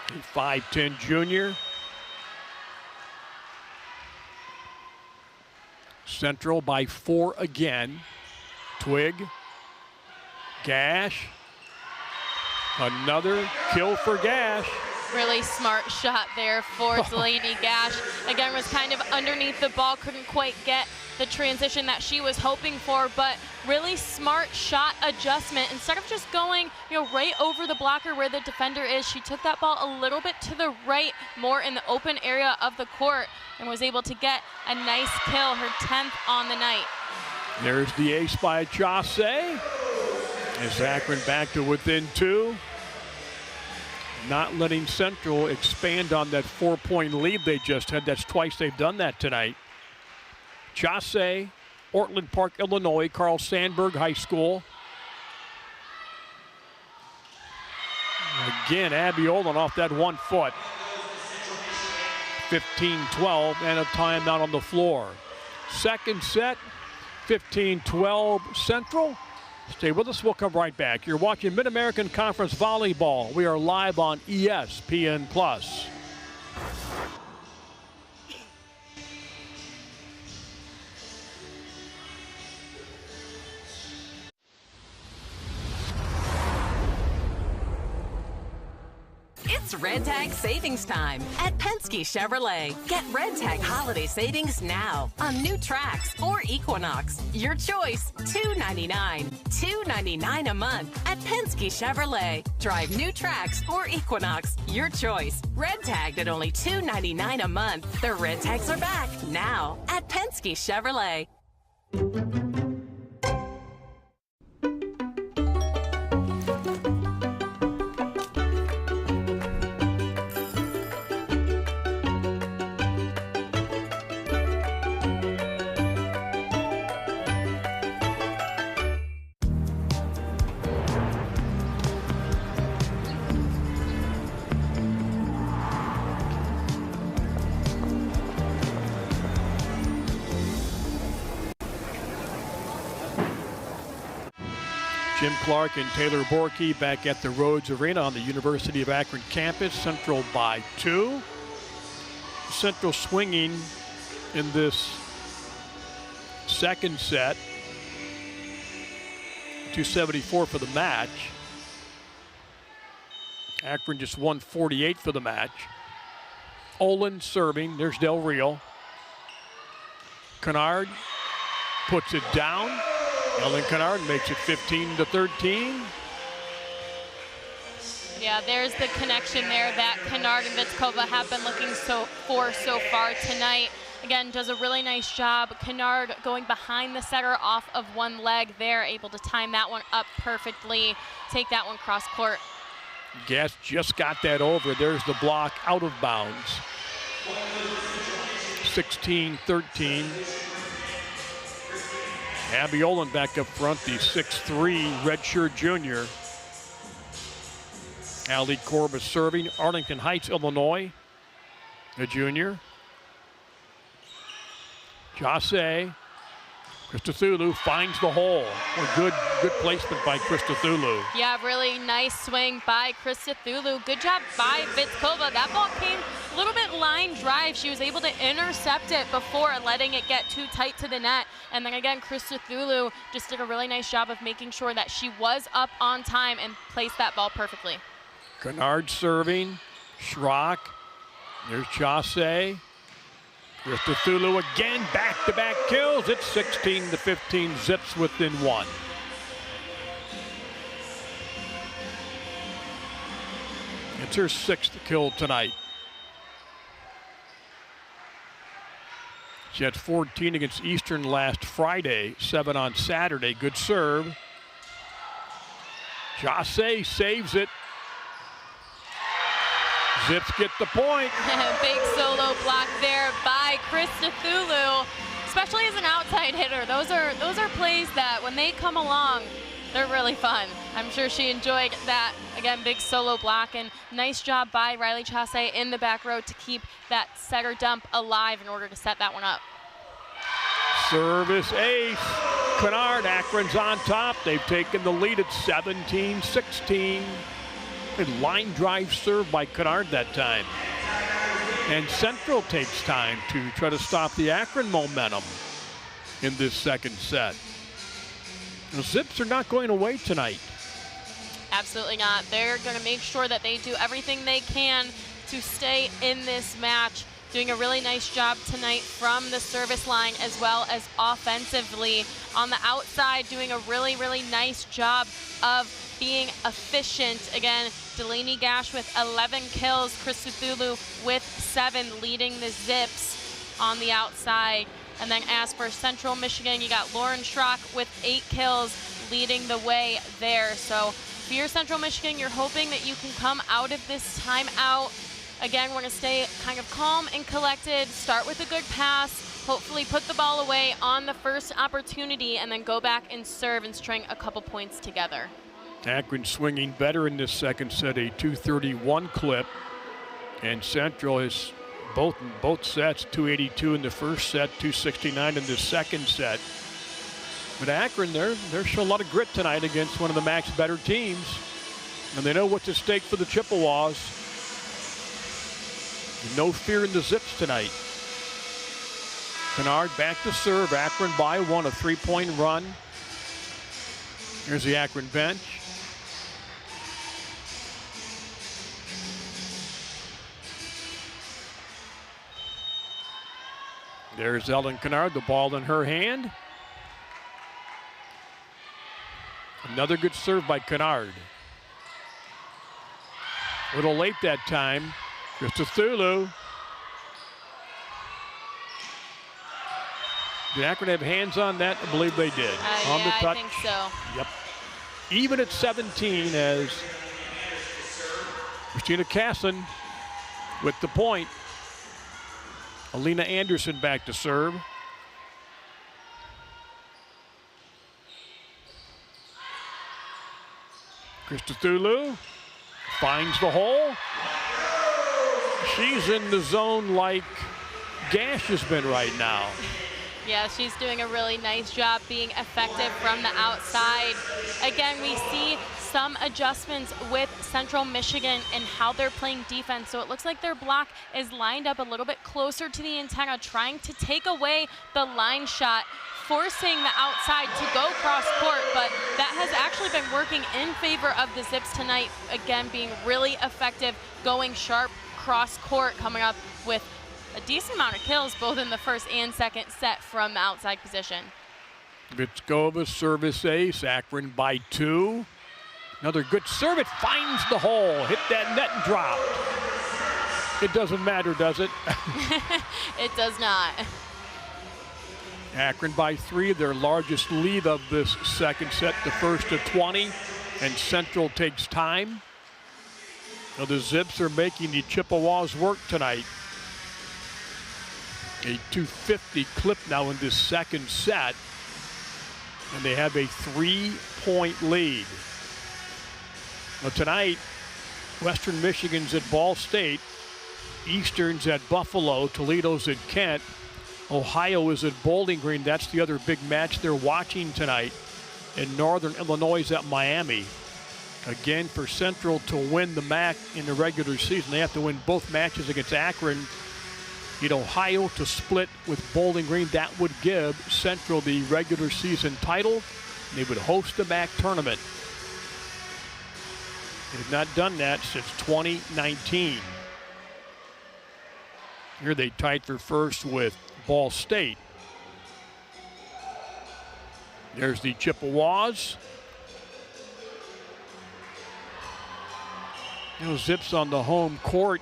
a 5'10" junior. Central by 4 again. Twig. Gash. Another kill for Gash. Really smart shot there for Delaney Gash. Again, was kind of underneath the ball, couldn't quite get the transition that she was hoping for, but really smart shot adjustment. Instead of just going, right over the blocker where the defender is, she took that ball a little bit to the right, more in the open area of the court, and was able to get a nice kill, her 10th on the night. There's the ace by Chaussee. As Akron back to within 2. Not letting Central expand on that 4-point lead they just had. That's twice they've done that tonight. Chaussee, Ortland Park, Illinois, Carl Sandburg High School. Again, Abby Olin off that 1 foot. 15-12 and a timeout on the floor. Second set, 15-12 Central. Stay with us, we'll come right back. You're watching Mid-American Conference Volleyball. We are live on ESPN+. It's Red Tag Savings Time at Penske Chevrolet. Get Red Tag holiday savings now on new tracks or Equinox. Your choice, $299. $299 a month at Penske Chevrolet. Drive new tracks or Equinox. Your choice. Red tagged at only $299 a month. The Red Tags are back now at Penske Chevrolet. Jim Clark and Taylor Borkey back at the Rhodes Arena on the University of Akron campus. Central by 2. Central swinging in this second set. 274 for the match. Akron just 148 for the match. Olin serving. There's Del Rio. Kennard puts it down. Ellen Kennard makes it 15-13. Yeah, there's the connection there that Kennard and Vitskova have been looking so far tonight. Again, does a really nice job. Kennard going behind the setter off of one leg there, able to time that one up perfectly, take that one cross court. Guest just got that over. There's the block out of bounds. 16-13. Abby Olin back up front, the 6'3" redshirt junior. Allie Corbus serving. Arlington Heights, Illinois, the junior. Jase. Christodoulou finds the hole. Good placement by Christodoulou. Yeah, really nice swing by Christodoulou. Good job by Vitskova. That ball came a little bit line drive. She was able to intercept it before letting it get too tight to the net. And then again, Christodoulou just did a really nice job of making sure that she was up on time and placed that ball perfectly. Kennard serving. Schrock. There's Jase. Christodoulou again, back-to-back kills. It's 16-15, Zips within one. It's her 6th kill tonight. She had 14 against Eastern last Friday, 7 on Saturday. Good serve. Jase saves it. Zips get the point. Big solo block there by Christodoulou, especially as an outside hitter. Those are plays that when they come along, they're really fun. I'm sure she enjoyed that. Again, big solo block, and nice job by Riley Jase in the back row to keep that setter dump alive in order to set that one up. Service ace. Kennard, Akron's on top. They've taken the lead at 17-16. A line drive serve by Kennard that time. And Central takes time to try to stop the Akron momentum in this second set. The Zips are not going away tonight. Absolutely not. They're going to make sure that they do everything they can to stay in this match. Doing a really nice job tonight from the service line as well as offensively. On the outside, doing a really, really nice job of being efficient. Again, Delaney Gash with 11 kills, Christodoulou with 7, leading the Zips on the outside. And then as for Central Michigan, you got Lauren Schrock with 8 kills, leading the way there. So for your Central Michigan, you're hoping that you can come out of this timeout. Again, we're going to stay kind of calm and collected, start with a good pass, hopefully put the ball away on the first opportunity, and then go back and serve and string a couple points together. Akron swinging better in this second set, a 231 clip. And Central is both sets, 282 in the first set, 269 in the second set. But Akron, they're showing a lot of grit tonight against one of the MAC's better teams. And they know what's at stake for the Chippewas. No fear in the Zips tonight. Kennard back to serve. Akron by 1, a 3-point run. Here's the Akron bench. There's Ellen Kennard, the ball in her hand. Another good serve by Kennard. A little late that time. Christodoulou. Did Akron have hands on that? I believe they did. On the touch. I think so. Yep. Even at 17 as Christina Casson with the point. Alina Anderson back to serve. Christodoulou finds the hole. She's in the zone like Gash has been right now. Yeah, she's doing a really nice job being effective from the outside. Again, we see some adjustments with Central Michigan and how they're playing defense. So it looks like their block is lined up a little bit closer to the antenna, trying to take away the line shot, forcing the outside to go cross court, but that has actually been working in favor of the Zips tonight. Again, being really effective, going sharp cross court, coming up with a decent amount of kills both in the first and second set from the outside position. Vitskova service ace, Akron by 2. Another good serve, it finds the hole, hit that net and dropped. It doesn't matter, does it? It does not. Akron by 3, their largest lead of this second set, the first to 20, and Central takes time. Now the Zips are making the Chippewas work tonight. A 250 clip now in this second set, and they have a 3-point lead. Well, tonight, Western Michigan's at Ball State, Eastern's at Buffalo, Toledo's at Kent, Ohio is at Bowling Green. That's the other big match they're watching tonight. And Northern Illinois is at Miami. Again, for Central to win the MAC in the regular season, they have to win both matches against Akron. In Ohio to split with Bowling Green, that would give Central the regular season title. They would host the MAC tournament. They have not done that since 2019. Here they tied for first with Ball State. There's the Chippewas. You know, Zips on the home court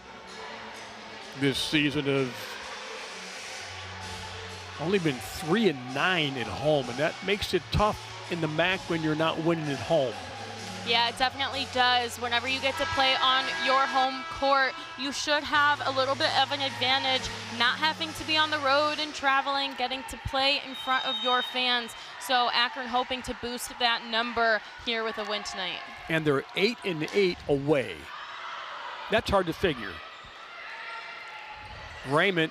this season have only been 3-9 at home, and that makes it tough in the MAC when you're not winning at home. Yeah, it definitely does. Whenever you get to play on your home court, you should have a little bit of an advantage, not having to be on the road and traveling, getting to play in front of your fans. So Akron hoping to boost that number here with a win tonight. And they're 8-8 away. That's hard to figure. Raymond,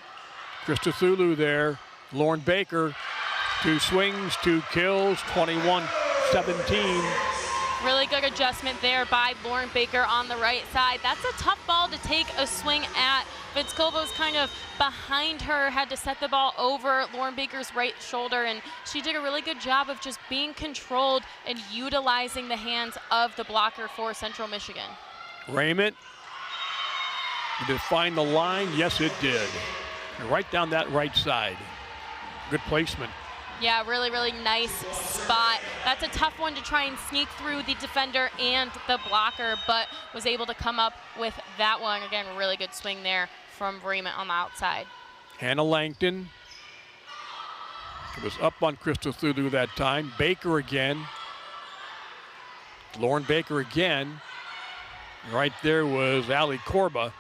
Christodoulou there, Lauren Baker, 2 swings, 2 kills, 21-17. Really good adjustment there by Lauren Baker on the right side. That's a tough ball to take a swing at. Vitskova was kind of behind her, had to set the ball over Lauren Baker's right shoulder, and she did a really good job of just being controlled and utilizing the hands of the blocker for Central Michigan. Raymond, did it find the line? Yes, it did. Right down that right side. Good placement. Yeah, really, really nice spot. That's a tough one to try and sneak through the defender and the blocker, but was able to come up with that one. Again, really good swing there from Raymond on the outside. Hannah Langton. It was up on Christodoulou that time. Baker again. Lauren Baker again. Right there was Ali Korba.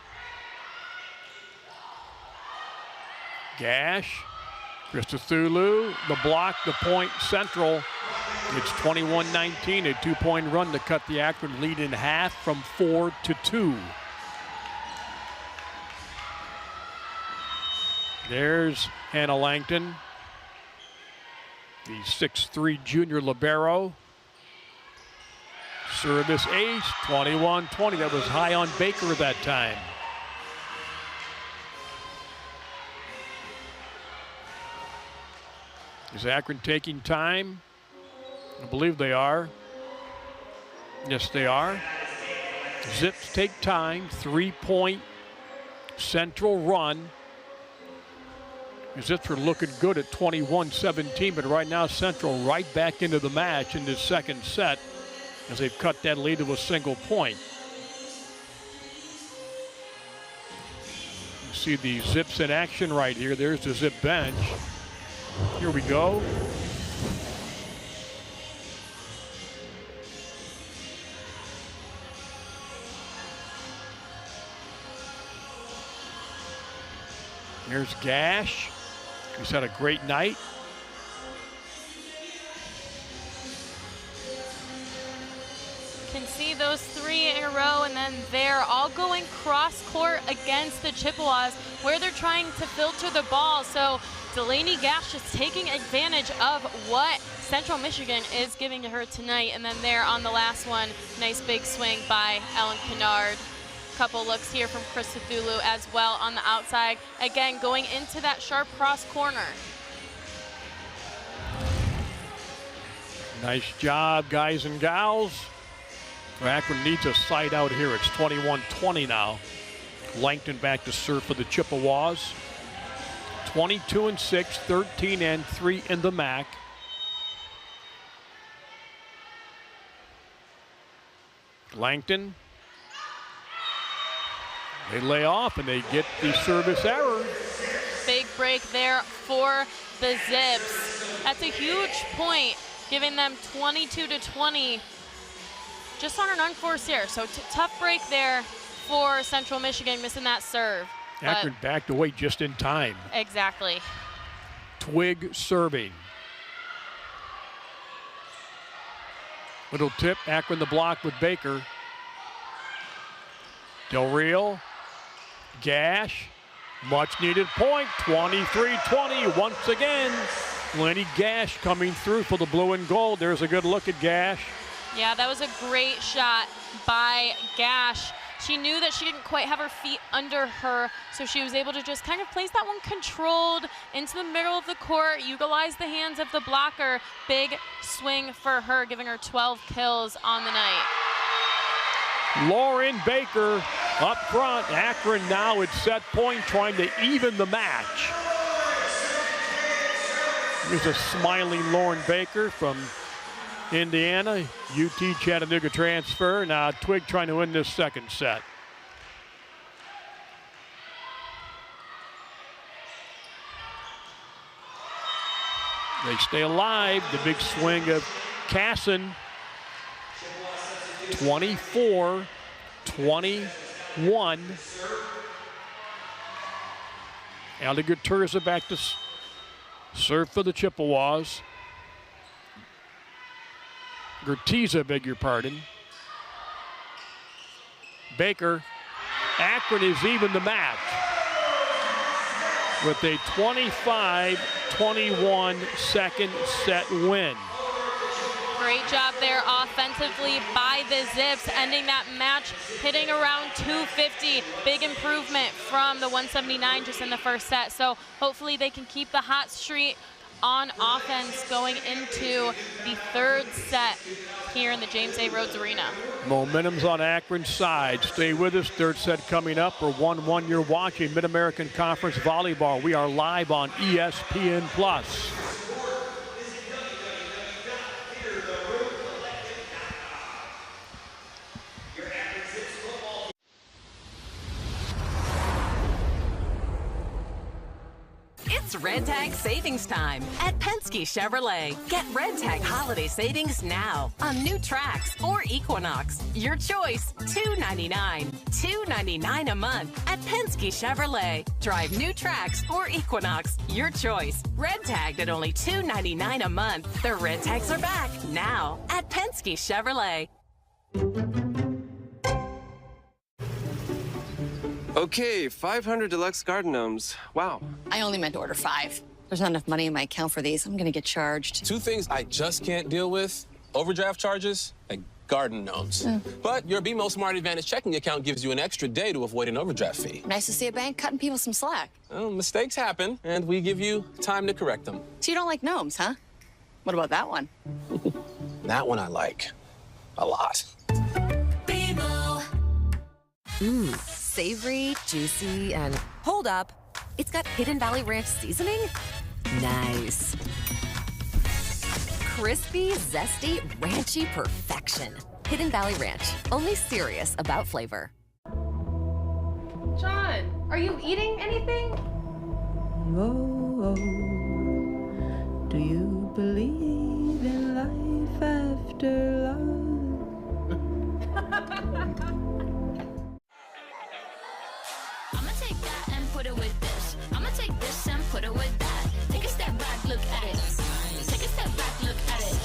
Gash. Christodoulou, the block, the point, Central. It's 21-19, a 2-point run to cut the Akron lead in half from 4-2. There's Hannah Langton, the 6'3" junior libero. Service ace, 21-20. That was high on Baker that time. Is Akron taking time? I believe they are. Yes, they are. Zips take time. 3-point Central run. The Zips were looking good at 21-17, but right now Central right back into the match in this second set as they've cut that lead to a single point. You see the Zips in action right here. There's the Zip bench. Here we go. Here's Gash. He's had a great night. Can see those 3 in a row, and then they're all going cross court against the Chippewas where they're trying to filter the ball. So Delaney Gash is taking advantage of what Central Michigan is giving to her tonight. And then there on the last one, nice big swing by Ellen Kennard. Couple looks here from Chris Cthulhu as well on the outside. Again, going into that sharp cross corner. Nice job, guys and gals. Akron needs a side out here. It's 21-20 now. Langton back to serve for the Chippewas. 22-6, 13-3 in the MAC. Langton. They lay off and they get the service error. Big break there for the Zips. That's a huge point, giving them 22-20 just on an unforced error. So tough break there for Central Michigan, missing that serve. Akron backed away just in time. Exactly. Twig serving. Little tip, Akron the block with Baker. Del Real. Gash, much needed point, 23-20 once again. Lenny Gash coming through for the blue and gold. There's a good look at Gash. Yeah, that was a great shot by Gash. She knew that she didn't quite have her feet under her, so she was able to just kind of place that one controlled into the middle of the court, utilize the hands of the blocker. Big swing for her, giving her 12 kills on the night. Lauren Baker up front. Akron now at set point trying to even the match. Here's a smiling Lauren Baker from Indiana, UT Chattanooga transfer. Now Twig trying to win this second set. They stay alive. The big swing of Casson. 24-21. Alda Gutierrez back to serve for the Chippewas. Gertiza, beg your pardon. Baker. Akron is even the match with a 25-21 second set win. Great job there offensively by the Zips, ending that match, hitting around 250. Big improvement from the 179 just in the first set. So hopefully they can keep the hot streak on offense going into the third set here in the James A. Rhodes Arena. Momentum's on Akron's side. Stay with us. Third set coming up. We're 1-1. You're watching Mid-American Conference Volleyball. We are live on ESPN+. It's Red Tag savings time at Penske Chevrolet. Get Red Tag holiday savings now on new Trax or Equinox. Your choice, $299. $299 a month at Penske Chevrolet. Drive new Trax or Equinox. Your choice. Red Tagged at only $299 a month. The Red Tags are back now at Penske Chevrolet. Okay, 500 deluxe garden gnomes. Wow. I only meant to order 5. There's not enough money in my account for these. I'm gonna get charged. 2 things I just can't deal with: overdraft charges and garden gnomes. But your BMO Smart Advantage checking account gives you an extra day to avoid an overdraft fee. Nice to see a bank cutting people some slack. Well, mistakes happen, and we give you time to correct them. So you don't like gnomes, huh? What about that one? That one I like a lot. Savory, juicy, and hold up. It's got Hidden Valley Ranch seasoning? Nice. Crispy, zesty, ranchy perfection. Hidden Valley Ranch, only serious about flavor. John, are you eating anything? Oh, do you believe in life after love? I'ma take that and put it with this. I'ma take this and put it with that. Take a step back, look at it. Take a step back, look at it.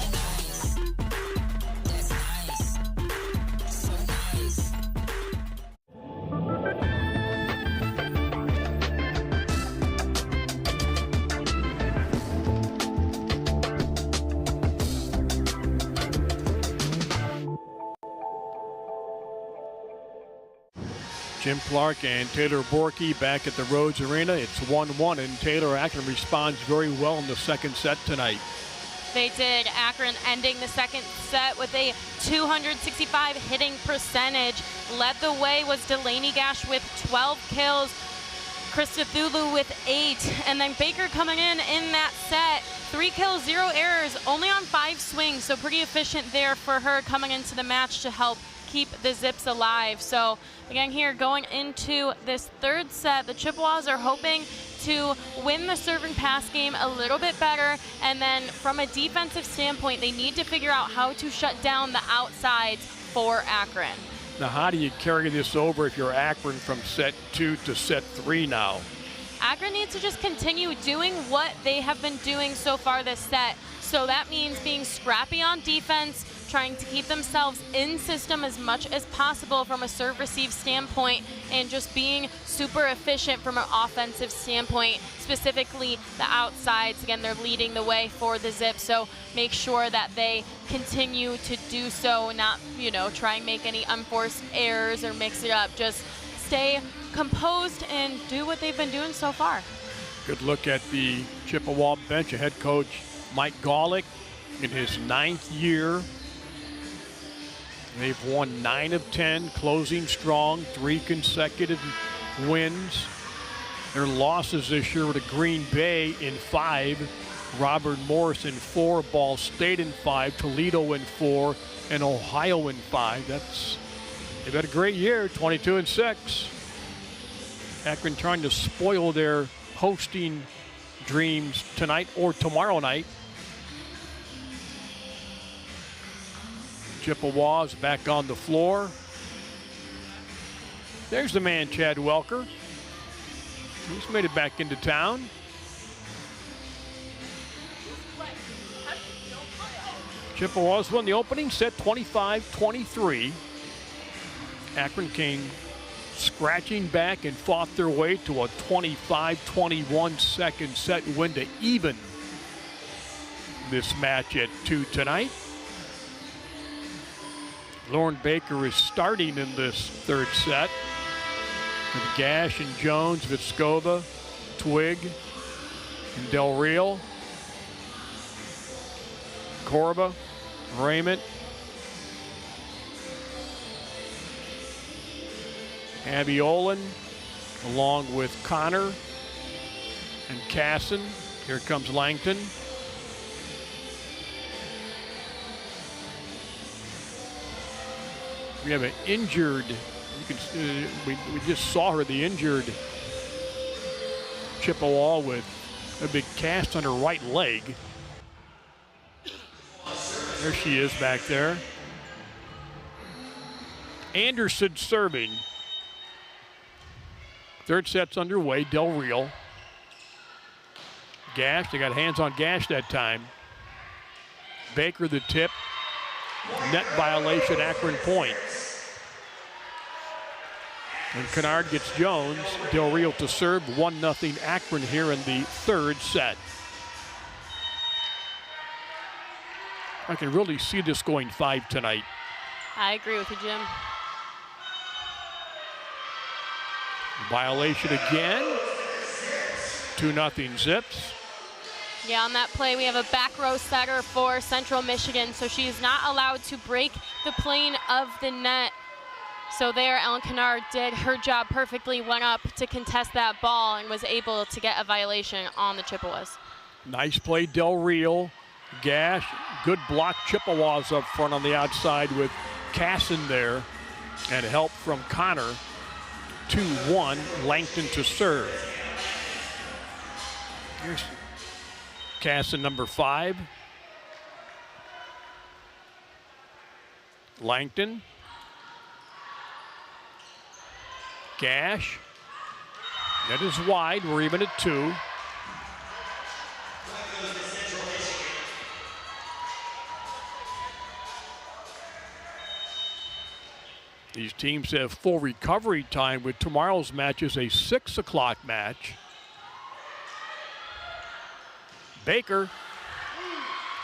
Jim Clark and Taylor Borky back at the Rhodes Arena. It's 1-1, and Taylor Akron responds very well in the second set tonight. They did. Akron ending the second set with a 265 hitting percentage. Led the way was Delaney Gash with 12 kills, Krista Thulu with 8, and then Baker coming in that set. 3 kills, 0 errors, only on 5 swings, so pretty efficient there for her coming into the match to help keep the Zips alive. So again here going into this third set, the Chippewas are hoping to win the serve and pass game a little bit better, and then from a defensive standpoint they need to figure out how to shut down the outsides for Akron. Now how do you carry this over if you're Akron from set 2 to set 3 now? Akron needs to just continue doing what they have been doing so far this set. So that means being scrappy on defense, trying to keep themselves in system as much as possible from a serve-receive standpoint, and just being super efficient from an offensive standpoint, specifically the outsides. Again, they're leading the way for the Zips, so make sure that they continue to do so, not, try and make any unforced errors or mix it up. Just stay composed and do what they've been doing so far. Good look at the Chippewa bench. Head coach Mike Golick in his 9th year. They've won 9 of 10, closing strong, 3 consecutive wins. Their losses this year were to Green Bay in 5, Robert Morris in 4, Ball State in 5, Toledo in 4, and Ohio in 5. They've had a great year, 22-6. Akron trying to spoil their hosting dreams tonight or tomorrow night. Chippewas back on the floor. There's the man, Chad Welker. He's made it back into town. Chippewas won the opening set 25-23. Akron came scratching back and fought their way to a 25-21 second set win to even this match at 2 tonight. Lauren Baker is starting in this third set with Gash and Jones, Vitskova, Twig, and Del Real, Korba, Raymond, Abby Olin, along with Connor and Casson. Here comes Langton. We have an injured, we just saw her, the injured Chippewa with a big cast on her right leg. There she is back there. Anderson serving. Third set's underway, Del Real. Gash, they got hands on Gash that time. Baker the tip. Net violation, Akron point. And Kennard gets Jones. Del Real to serve, 1-0 Akron here in the third set. I can really see this going 5 tonight. I agree with you, Jim. Violation again. 2-0 Zips. Yeah, on that play, we have a back row setter for Central Michigan, so she is not allowed to break the plane of the net. So there, Ellen Kennard did her job perfectly, went up to contest that ball and was able to get a violation on the Chippewas. Nice play, Del Real. Gash, good block Chippewas up front on the outside with Casson there. And help from Connor. 2-1, Langton to serve. Here's Casson, number 5. Langton. Gash. That is wide. We're even at 2. These teams have full recovery time with tomorrow's match is a 6 o'clock match. Baker.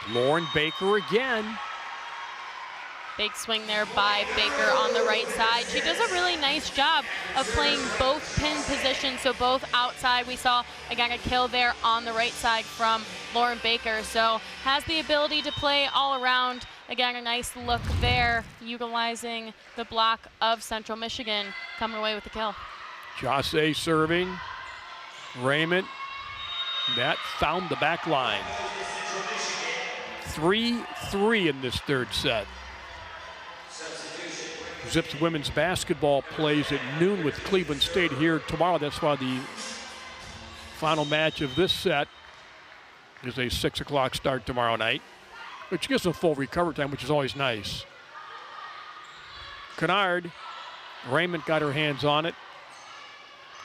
Lauren Baker again. Big swing there by Baker on the right side. She does a really nice job of playing both pin positions, so both outside. We saw, again, a kill there on the right side from Lauren Baker. So has the ability to play all around. Again, a nice look there, utilizing the block of Central Michigan, coming away with the kill. Jase serving. Raymond. That found the back line. 3-3 in this third set. Zips women's basketball plays at noon with Cleveland State here tomorrow. That's why the final match of this set is a 6 o'clock start tomorrow night, which gives them full recovery time, which is always nice. Kennard, Raymond got her hands on it.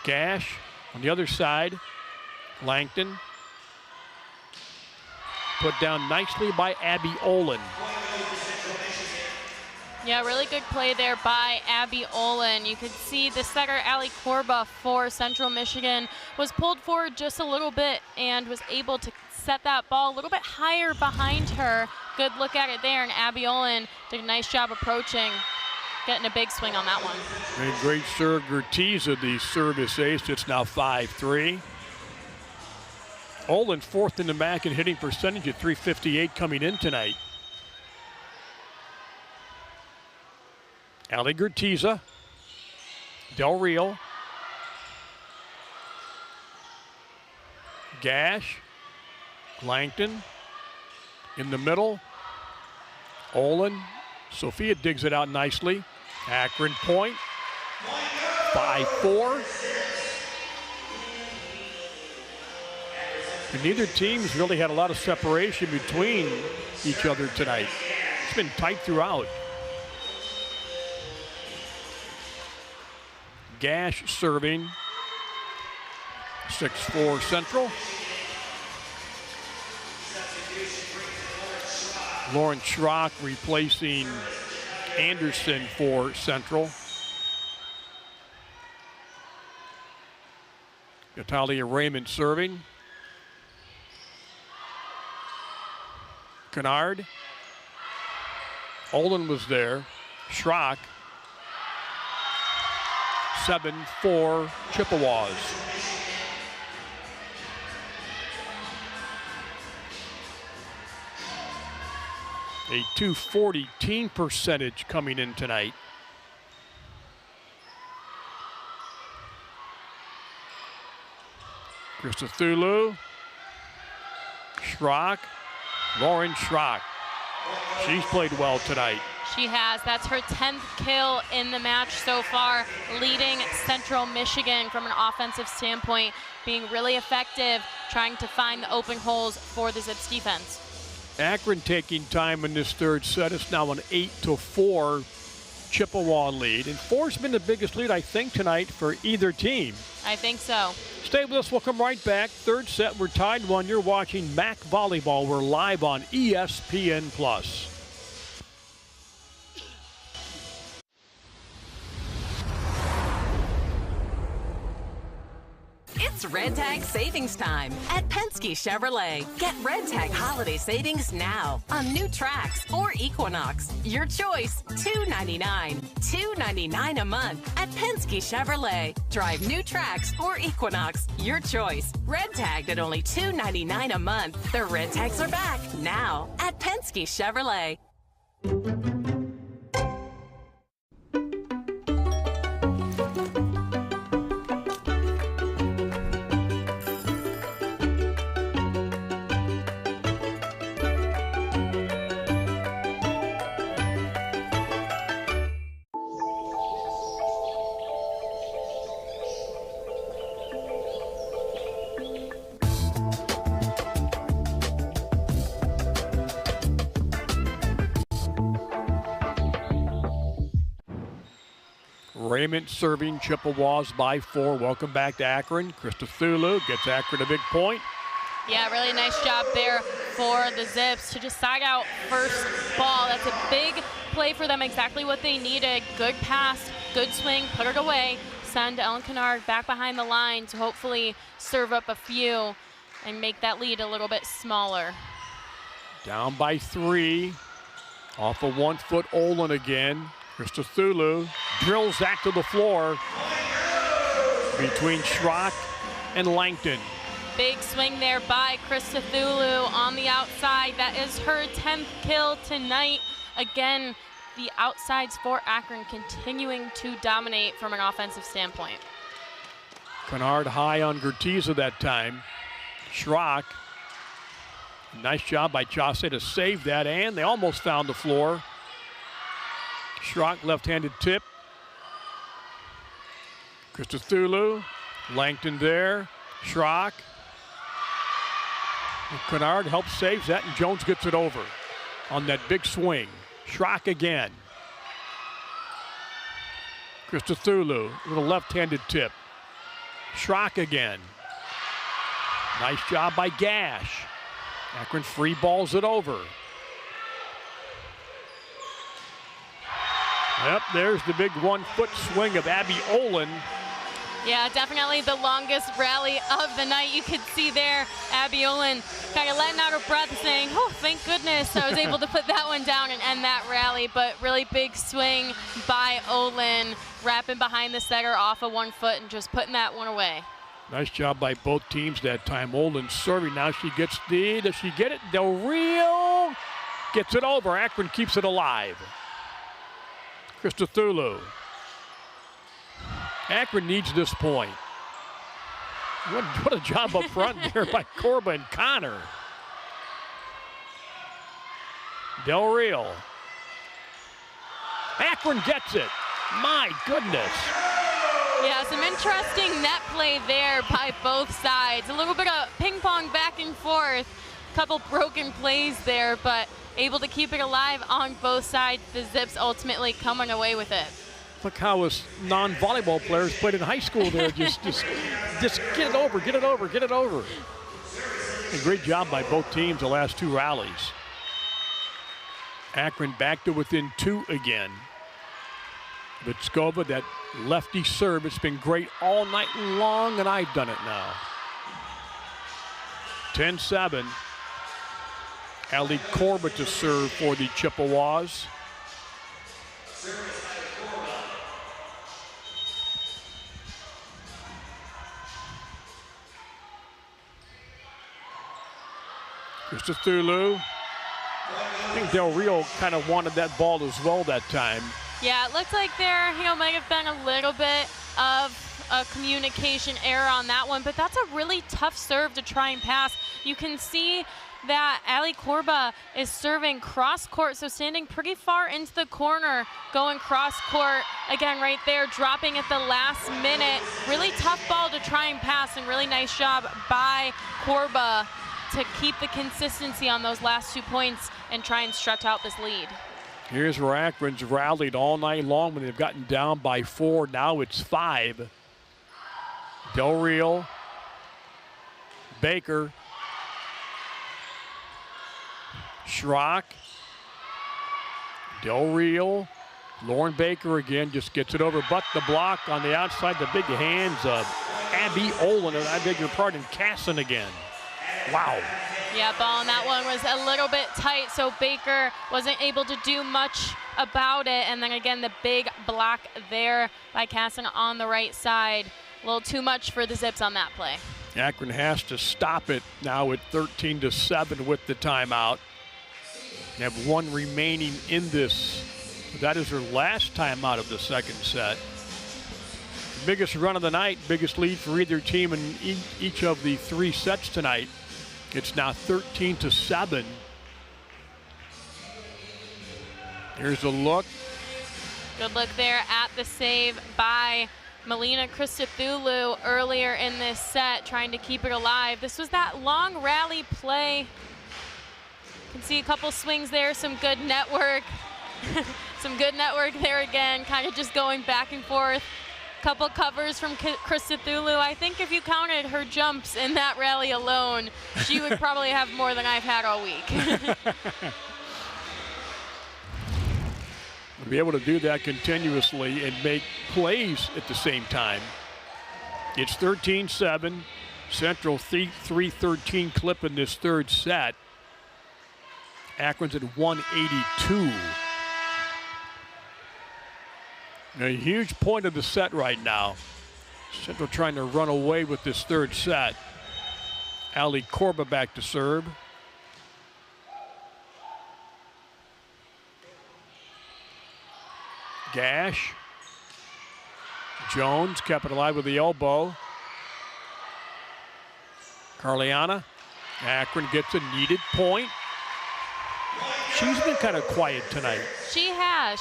Gash on the other side. Langton. Put down nicely by Abby Olin. Yeah, really good play there by Abby Olin. You could see the setter, Allie Korba, for Central Michigan was pulled forward just a little bit and was able to set that ball a little bit higher behind her. Good look at it there, and Abby Olin did a nice job approaching, getting a big swing on that one. And great serve, Gertiza, the service ace. It's now 5-3. Olin fourth in the MAC in hitting percentage at .358 coming in tonight. Ali Gertiza, Del Real, Gash, Langton in the middle. Olin, Sophia digs it out nicely. Akron point, 5-4. And neither team's really had a lot of separation between each other tonight. It's been tight throughout. Gash serving. 6-4 Central. Lauren Schrock replacing Anderson for Central. Natalia Raymond serving. Kennard. Olin was there. Schrock. 7-4 Chippewas. A .240 team percentage coming in tonight. Krista Thulu. Schrock. Lauren Schrock. She's played well tonight. She has. That's her 10th kill in the match so far, leading Central Michigan from an offensive standpoint, being really effective, trying to find the open holes for the Zips defense. Akron taking time in this third set. It's now an 8-4 Chippewa lead. And 4's been the biggest lead, I think, tonight for either team. I think so. Stay with us. We'll come right back. Third set, we're tied 1. You're watching MAC Volleyball. We're live on ESPN+. It's Red Tag Savings Time at Penske Chevrolet. Get Red Tag holiday savings now on new Trax or Equinox. Your choice, $299. $299 a month at Penske Chevrolet. Drive new Trax or Equinox. Your choice. Red Tagged at only $299 a month. The Red Tags are back now at Penske Chevrolet. Raymond serving Chippewas by 4. Welcome back to Akron. Christodoulou gets Akron a big point. Yeah, really nice job there for the Zips to just side out first ball. That's a big play for them, exactly what they needed. Good pass, good swing, put it away. Send Ellen Kennard back behind the line to hopefully serve up a few and make that lead a little bit smaller. Down by 3. Off a 1-foot Olin again. Christodoulou drills that to the floor between Schrock and Langton. Big swing there by Christodoulou on the outside. That is her 10th kill tonight. Again, the outsides for Akron continuing to dominate from an offensive standpoint. Kennard high on Gertiza that time. Schrock, nice job by Chase to save that, and they almost found the floor. Schrock left-handed tip. Christodoulou, Langton there. Schrock. Kennard helps save that, and Jones gets it over on that big swing. Schrock again. Christodoulou with a left-handed tip. Schrock again. Nice job by Gash. Akron free balls it over. Yep, there's the big 1-foot swing of Abby Olin. Yeah, definitely the longest rally of the night. You could see there Abby Olin kind of letting out her breath saying, oh, thank goodness I was able to put that one down and end that rally. But really big swing by Olin, wrapping behind the setter off of 1 foot and just putting that one away. Nice job by both teams that time. Olin serving. Now she gets the, does she get it? Del Rio gets it over. Akron keeps it alive. Christodoulou. Akron needs this point. What a job up front there by Corba and Connor. Del Rio. Akron gets it. My goodness. Yeah, some interesting net play there by both sides. A little bit of ping pong back and forth. A couple broken plays there, but able to keep it alive on both sides. The Zips ultimately coming away with it. Look how us non-volleyball players played in high school there. Just get it over, get it over, get it over. A great job by both teams the last 2 rallies. Akron back to within 2 again. Vitskova, that lefty serve, it's been great all night long, and I've done it now. 10-7. Allie Corba to serve for the Chippewas. Christodoulou. I think Del Rio kind of wanted that ball as well that time. Yeah, it looked like there, might have been a little bit of a communication error on that one, but that's a really tough serve to try and pass. You can see that Ali Corba is serving cross court, so standing pretty far into the corner, going cross court again right there, dropping at the last minute. Really tough ball to try and pass, and really nice job by Corba to keep the consistency on those last 2 points and try and stretch out this lead. Here's where Akron's rallied all night long when they've gotten down by 4. Now it's 5. Del Rio, Baker, Schrock, Del Rio, Lauren Baker again just gets it over, but the block on the outside, the big hands of Abby Olin, and I beg your pardon, Casson again. Wow. Yeah, ball on that one was a little bit tight, so Baker wasn't able to do much about it. And then again, the big block there by Casson on the right side. A little too much for the Zips on that play. Akron has to stop it now at 13-7 with the timeout. They have 1 remaining in this. That is their last timeout of the second set. Biggest run of the night, biggest lead for either team in each of the 3 sets tonight. It's now 13-7. Here's a look. Good look there at the save by Melina Christodoulou earlier in this set, trying to keep it alive. This was that long rally play. You can see a couple swings there, some good network. Some good network there again, kind of just going back and forth. Couple covers from Chris Cthulhu. I think if you counted her jumps in that rally alone, she would probably have more than I've had all week. To be able to do that continuously and make plays at the same time. It's 13-7. Central 3-13 clip in this third set. Akron's at 182. A huge point of the set right now. Central trying to run away with this third set. Ali Korba back to serve. Gash. Jones kept it alive with the elbow. Carliana. Akron gets a needed point. She's been kind of quiet tonight. She has.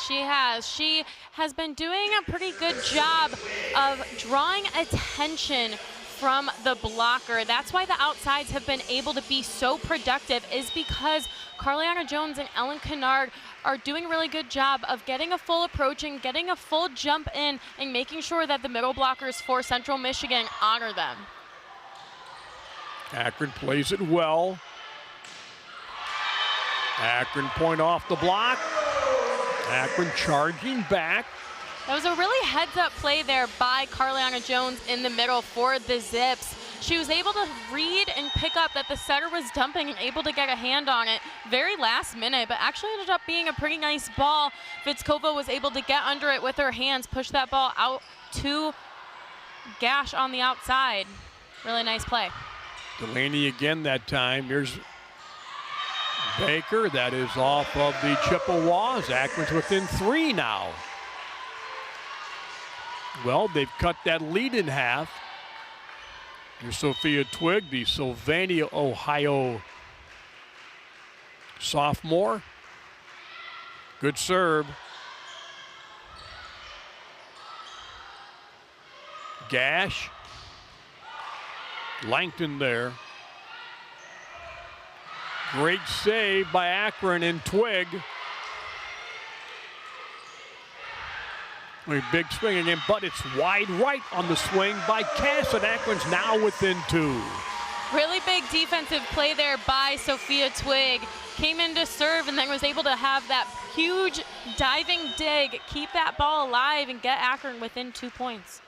She has been doing a pretty good job of drawing attention from the blocker. That's why the outsides have been able to be so productive, is because Carliana Jones and Ellen Kennard are doing a really good job of getting a full approach and getting a full jump in and making sure that the middle blockers for Central Michigan honor them. Akron plays it well. Akron point off the block. Akron charging back. That was a really heads-up play there by Carliana Jones in the middle for the Zips. She was able to read and pick up that the setter was dumping and able to get a hand on it very last minute, but actually ended up being a pretty nice ball. Vitskova was able to get under it with her hands, push that ball out to Gash on the outside. Really nice play. Delaney again that time. Here's Baker. That is off of the Chippewas. Akron's within 3 now. Well, they've cut that lead in half. Here's Sophia Twig, the Sylvania, Ohio sophomore. Good serve. Gash. Langton there. Great save by Akron and Twig. A big swing again, but it's wide right on the swing by Cass, and Akron's now within 2. Really big defensive play there by Sophia Twig. Came in to serve and then was able to have that huge diving dig, keep that ball alive and get Akron within 2 points.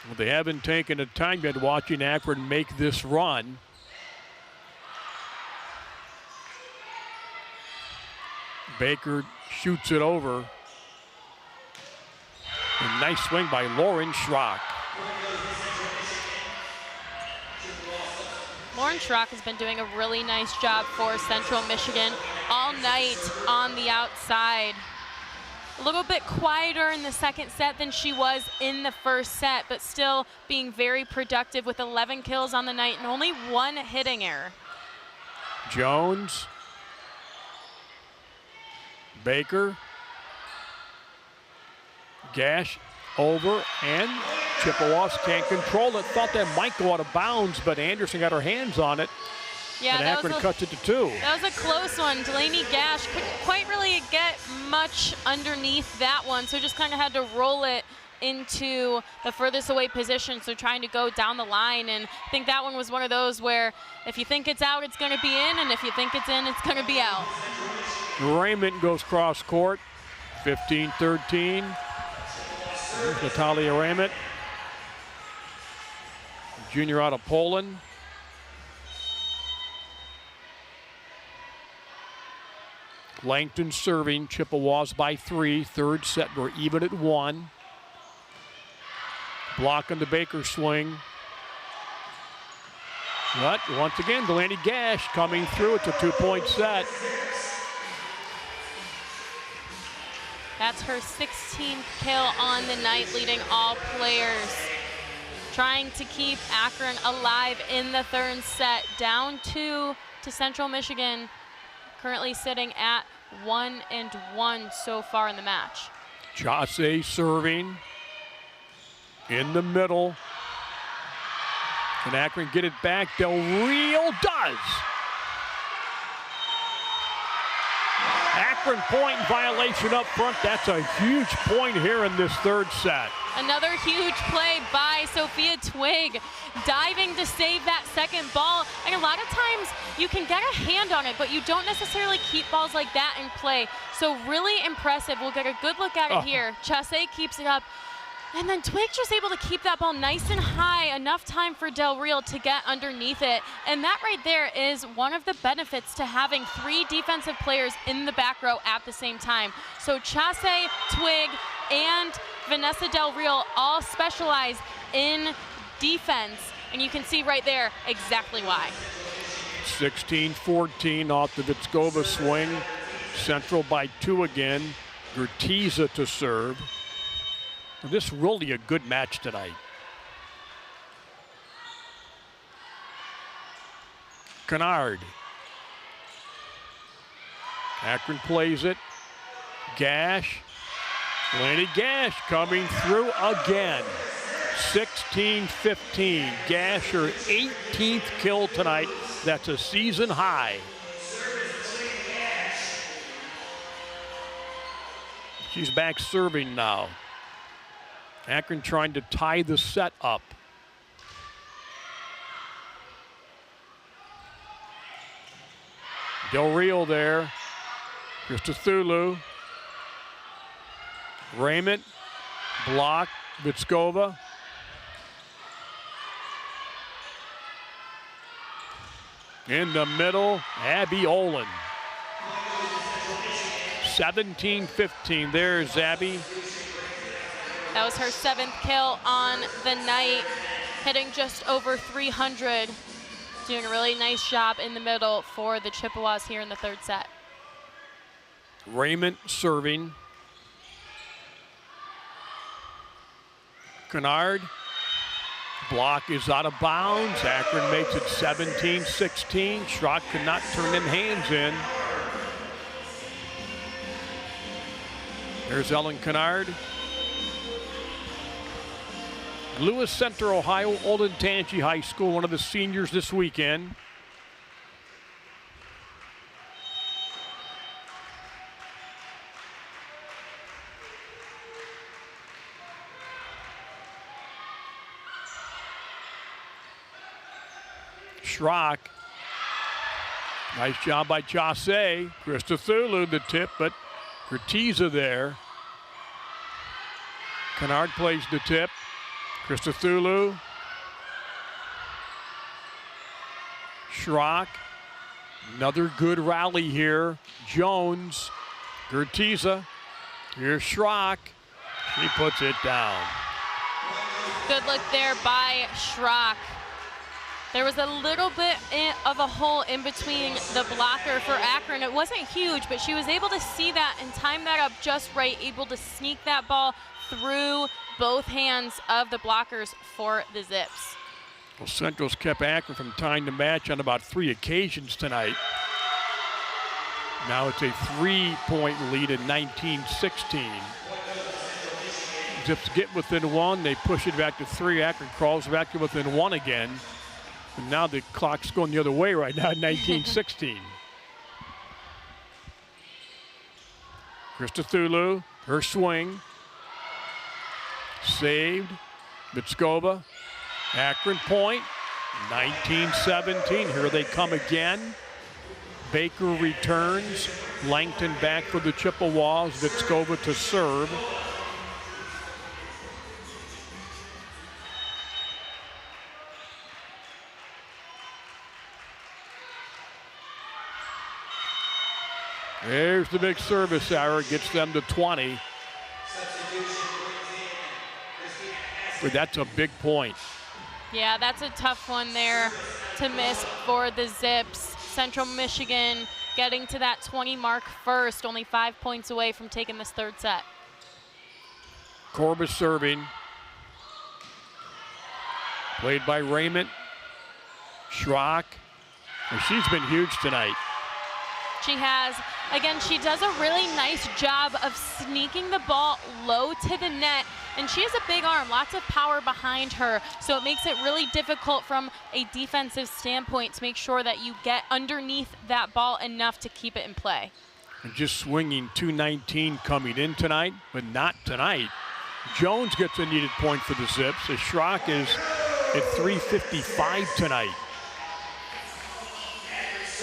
Well, they haven't taken a time yet watching Akron make this run. Baker shoots it over. A nice swing by Lauren Schrock. Lauren Schrock has been doing a really nice job for Central Michigan all night on the outside. A little bit quieter in the second set than she was in the first set, but still being very productive with 11 kills on the night and only 1 hitting error. Jones. Baker. Gash over, and Chippewas can't control it. Thought that might go out of bounds, but Anderson got her hands on it. Yeah, and Akron cuts it to 2. That was a close one. Delaney Gash couldn't quite really get much underneath that one, so just kind of had to roll it into the furthest away position, so trying to go down the line. And I think that one was one of those where if you think it's out, it's going to be in, and if you think it's in, it's going to be out. Raymond goes cross court, 15-13. There's Natalia Raymond, junior out of Poland. Langton serving, Chippewas by 3. Third set, we're even at 1. Block on the Baker swing. But once again, Delaney Gash coming through. It's a 2-point set. That's her 16th kill on the night, leading all players. Trying to keep Akron alive in the third set. Down 2 to Central Michigan. Currently sitting at 1-1 so far in the match. Chase serving in the middle. Can Akron get it back? Del Rio does. Akron point violation up front. That's a huge point here in this third set. Another huge play by Sophia Twig, diving to save that second ball. And a lot of times you can get a hand on it, but you don't necessarily keep balls like that in play. So really impressive. We'll get a good look at it here. Chasse keeps it up. And then Twig just able to keep that ball nice and high, enough time for Del Real to get underneath it. And that right there is one of the benefits to having 3 defensive players in the back row at the same time. So Chasse, Twig, and Vanessa Del Real all specialize in defense. And you can see right there exactly why. 16-14 off the Vitskova swing. Central by 2 again. Gertiza to serve. This is really a good match tonight. Kennard. Akron plays it. Gash. Laney Gash coming through again. 16-15. Gash, her 18th kill tonight. That's a season high. She's back serving now. Akron trying to tie the set up. Del Real there. Christodoulou. Raymond. Block. Vitskova. In the middle, Abby Olin. 17-15. There's Abby. That was her 7th kill on the night, hitting just over 300. Doing a really nice job in the middle for the Chippewas here in the third set. Raymond serving. Kennard. Block is out of bounds. Akron makes it 17-16. Schrock could not turn them hands in. There's Ellen Kennard. Lewis Center, Ohio, Olentangy High School, one of the seniors this weekend. Schrock. Nice job by Chasse. Christodoulou the tip, but Gertiza there. Kennard plays the tip. Christodoulou. Schrock. Another good rally here. Jones. Gertiza. Here's Schrock. She puts it down. Good look there by Schrock. There was a little bit of a hole in between the blocker for Akron. It wasn't huge, but she was able to see that and time that up just right, able to sneak that ball through both hands of the blockers for the Zips. Well, Central's kept Akron from tying the match on about 3 occasions tonight. Now it's a 3-point lead at 19-16. Zips get within 1, they push it back to 3. Akron crawls back to within 1 again. And now the clock's going the other way right now at 19-16. Christodoulou, her swing. Saved. Vitskova. Akron point. 19-17. Here they come again. Baker returns. Langton back for the Chippewas. Vitskova to serve. There's the big service error, gets them to 20. But that's a big point. Yeah, that's a tough one there to miss for the Zips. Central Michigan getting to that 20 mark first, only 5 points away from taking this third set. Corbus serving. Played by Raymond. Schrock. And she's been huge tonight. She has. Again, she does a really nice job of sneaking the ball low to the net, and she has a big arm, lots of power behind her, so it makes it really difficult from a defensive standpoint to make sure that you get underneath that ball enough to keep it in play. And just swinging 219 coming in tonight, but not tonight. Jones gets a needed point for the Zips as Schrock is at 355 tonight.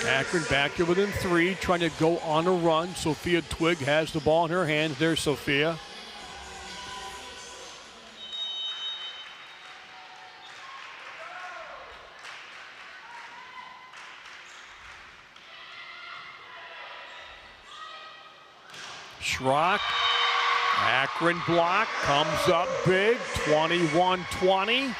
Akron back to within 3, trying to go on a run. Sophia Twigg has the ball in her hands. There's Sophia. Schrock, Akron block, comes up big, 21-20.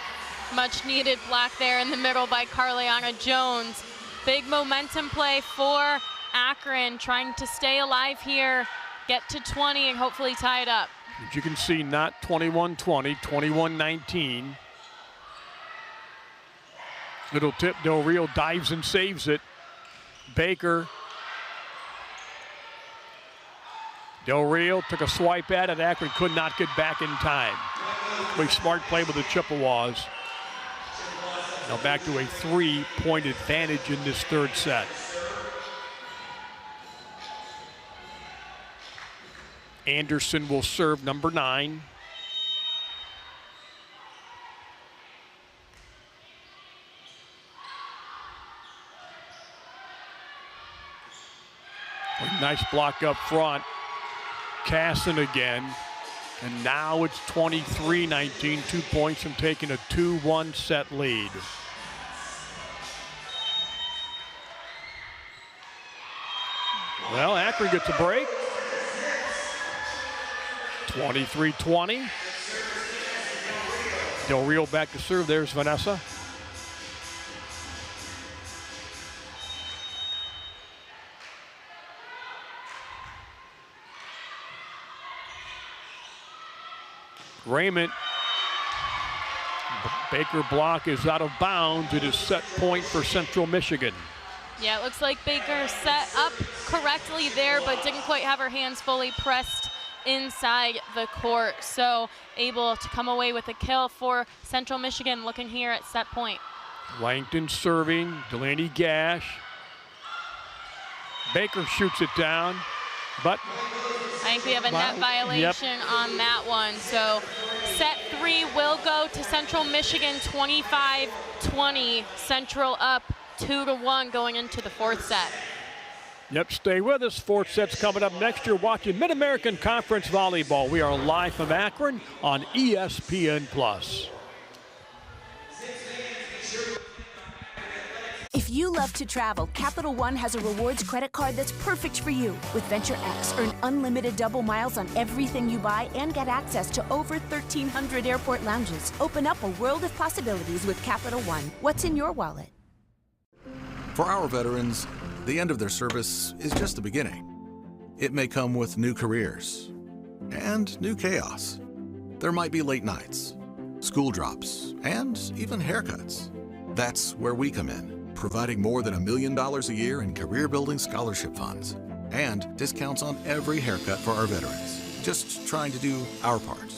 Much needed block there in the middle by Carliana Jones. Big momentum play for Akron, trying to stay alive here, get to 20 and hopefully tie it up. As you can see, not 21-20, 21-19. Little tip, Del Rio dives and saves it. Baker. Del Rio took a swipe at it. Akron could not get back in time. Really smart play with the Chippewas. Now back to a 3-point advantage in this third set. Anderson will serve number 9. A nice block up front. Casson again. And now it's 23-19, 2 points from taking a 2-1 set lead. Well, Akron gets a break. 23-20. Del Rio back to serve. There's Vanessa. Raymond. Baker block is out of bounds. It is set point for Central Michigan. Yeah, it looks like Baker set up correctly there, but didn't quite have her hands fully pressed inside the court. So able to come away with a kill for Central Michigan, looking here at set point. Langton serving, Delaney Gash. Baker shoots it down, but I think we have a net violation on that one. So set 3 will go to Central Michigan, 25-20. Central up 2-1 going into the fourth set. Yep, stay with us. Fourth set's coming up next. You're watching Mid-American Conference Volleyball. We are live from Akron on ESPN+. If you love to travel, Capital One has a rewards credit card that's perfect for you. With Venture X, earn unlimited double miles on everything you buy and get access to over 1,300 airport lounges. Open up a world of possibilities with Capital One. What's in your wallet? For our veterans, the end of their service is just the beginning. It may come with new careers and new chaos. There might be late nights, school drops, and even haircuts. That's where we come in, providing more than $1 million a year in career-building scholarship funds and discounts on every haircut for our veterans. Just trying to do our part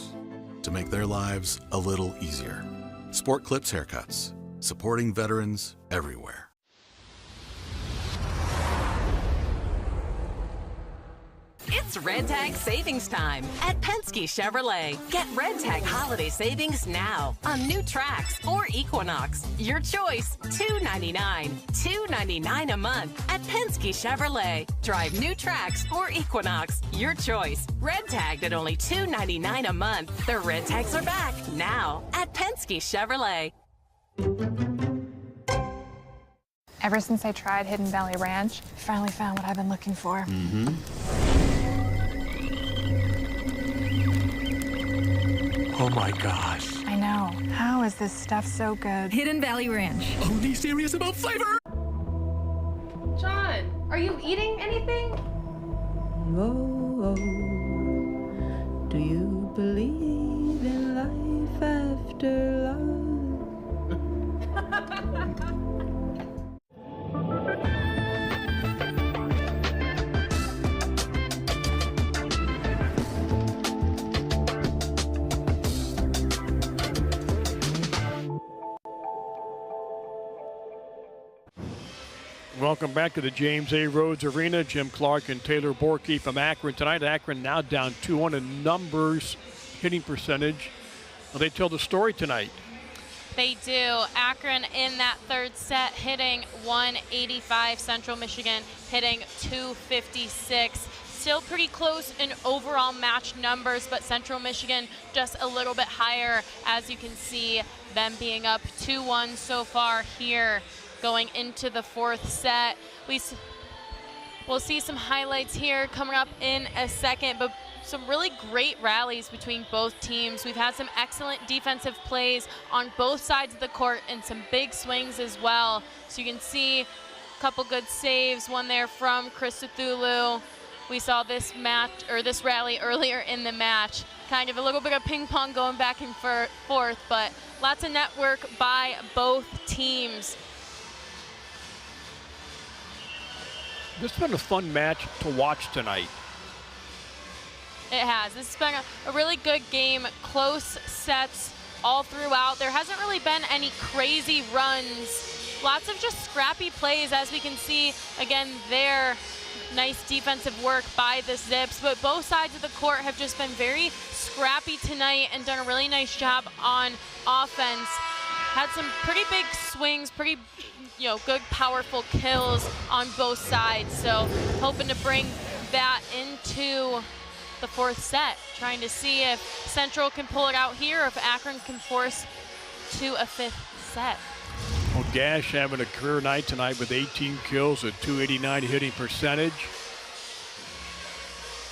to make their lives a little easier. Sport Clips Haircuts, supporting veterans everywhere. It's Red Tag savings time at Penske Chevrolet. Get Red Tag holiday savings now on new Trax or Equinox. Your choice, $299. $299 a month at Penske Chevrolet. Drive new Trax or Equinox. Your choice. Red Tagged at only $299 a month. The Red Tags are back now at Penske Chevrolet. Ever since I tried Hidden Valley Ranch, I finally found what I've been looking for. Oh my gosh. I know. How is this stuff so good? Hidden Valley Ranch. Only serious about flavor. John, are you eating anything? Oh, do you believe in life after love? Welcome back to the James A. Rhodes Arena. Jim Clark and Taylor Borky from Akron tonight. Akron now down 2-1 in numbers, hitting percentage. Well, they tell the story tonight. They do. Akron in that third set hitting 185. Central Michigan hitting 256. Still pretty close in overall match numbers, but Central Michigan just a little bit higher, as you can see them being up 2-1 so far here going into the fourth set. We'll see some highlights here coming up in a second, but some really great rallies between both teams. We've had some excellent defensive plays on both sides of the court and some big swings as well. So you can see a couple good saves, one there from Chris Cthulhu. We saw this rally earlier in the match. Kind of a little bit of ping pong going back and forth, but lots of network by both teams. This has been a fun match to watch tonight. It has. This has been a really good game. Close sets all throughout. There hasn't really been any crazy runs. Lots of just scrappy plays, as we can see again there. Nice defensive work by the Zips, but both sides of the court have just been very scrappy tonight and done a really nice job on offense. Had some pretty big swings, pretty good powerful kills on both sides. So hoping to bring that into the fourth set, trying to see if Central can pull it out here, or if Akron can force to a fifth set. Well, Gash having a career night tonight with 18 kills at 289 hitting percentage.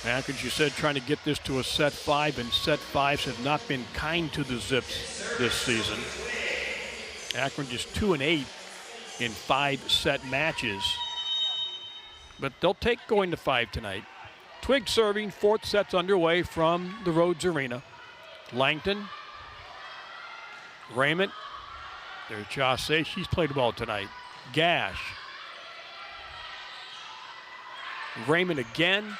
Akron, you said, trying to get this to a set 5, and set 5s have not been kind to the Zips this season. Akron just 2-8 in 5-set matches, but they'll take going to 5 tonight. Twig serving, fourth set's underway from the Rhodes Arena. Langton, Raymond, there's Chaussee, she's played well tonight. Gash, Raymond again,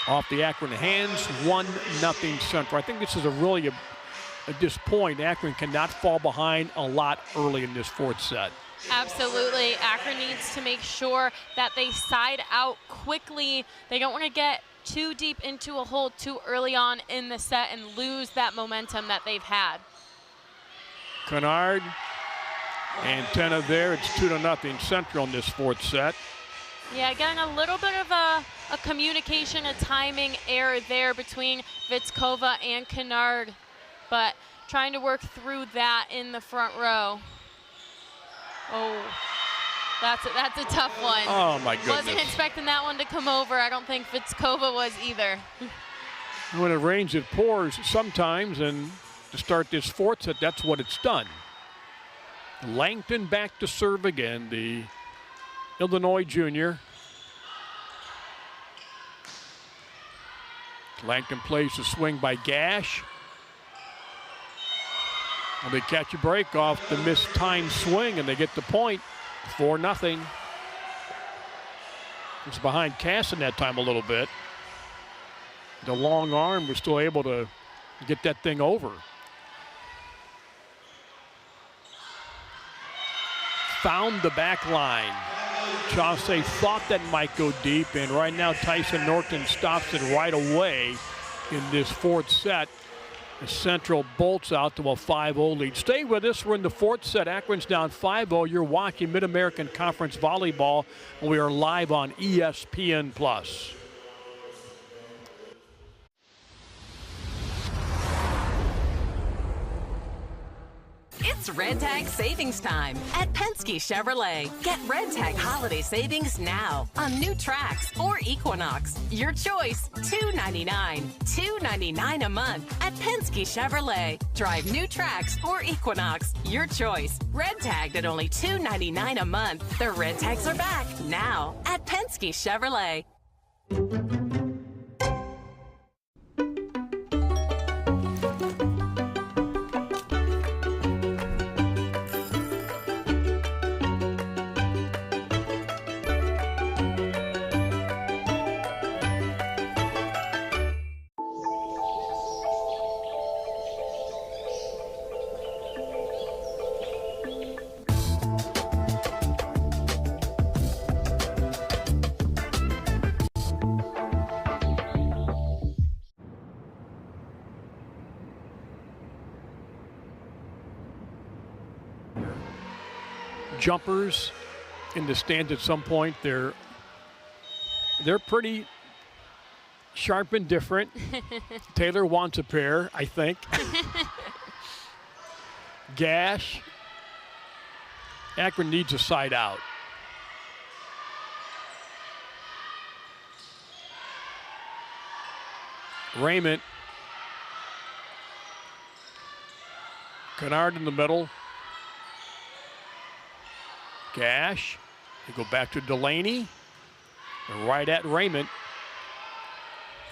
off the Akron hands, 1-0 Central. I think this is at this point, Akron cannot fall behind a lot early in this fourth set. Absolutely. Akron needs to make sure that they side out quickly. They don't want to get too deep into a hole too early on in the set and lose that momentum that they've had. Kennard, antenna there. It's 2-0 Central in this fourth set. Yeah, again, a little bit of a communication, a timing error there between Vitskova and Kennard, but trying to work through that in the front row. Oh, that's a tough one. Oh, my goodness. Wasn't expecting that one to come over. I don't think Vitskova was either. When it rains, it pours sometimes, and to start this fourth set, that's what it's done. Langton back to serve again, the Illinois junior. Langton plays the swing by Gash. And they catch a break off the mistimed swing, and they get the point, 4-0. It's behind Casson that time a little bit. The long arm was still able to get that thing over. Found the back line. Chaussee thought that might go deep, and right now Tyson Norton stops it right away in this fourth set. The Central bolts out to a 5-0 lead. Stay with us. We're in the fourth set. Akron's down 5-0. You're watching Mid-American Conference Volleyball, and we are live on ESPN+. It's Red Tag Savings Time at Penske Chevrolet. Get Red Tag holiday savings now on new Trax or Equinox. Your choice, $299. $299 a month at Penske Chevrolet. Drive new Trax or Equinox. Your choice. Red Tagged at only $299 a month. The Red Tags are back now at Penske Chevrolet. jumpers in the stands at some point. They're pretty sharp and different. Taylor wants a pair, I think. Gash. Akron needs a side out. Raymond. Kennard in the middle. Gash. They go back to Delaney. They're right at Raymond.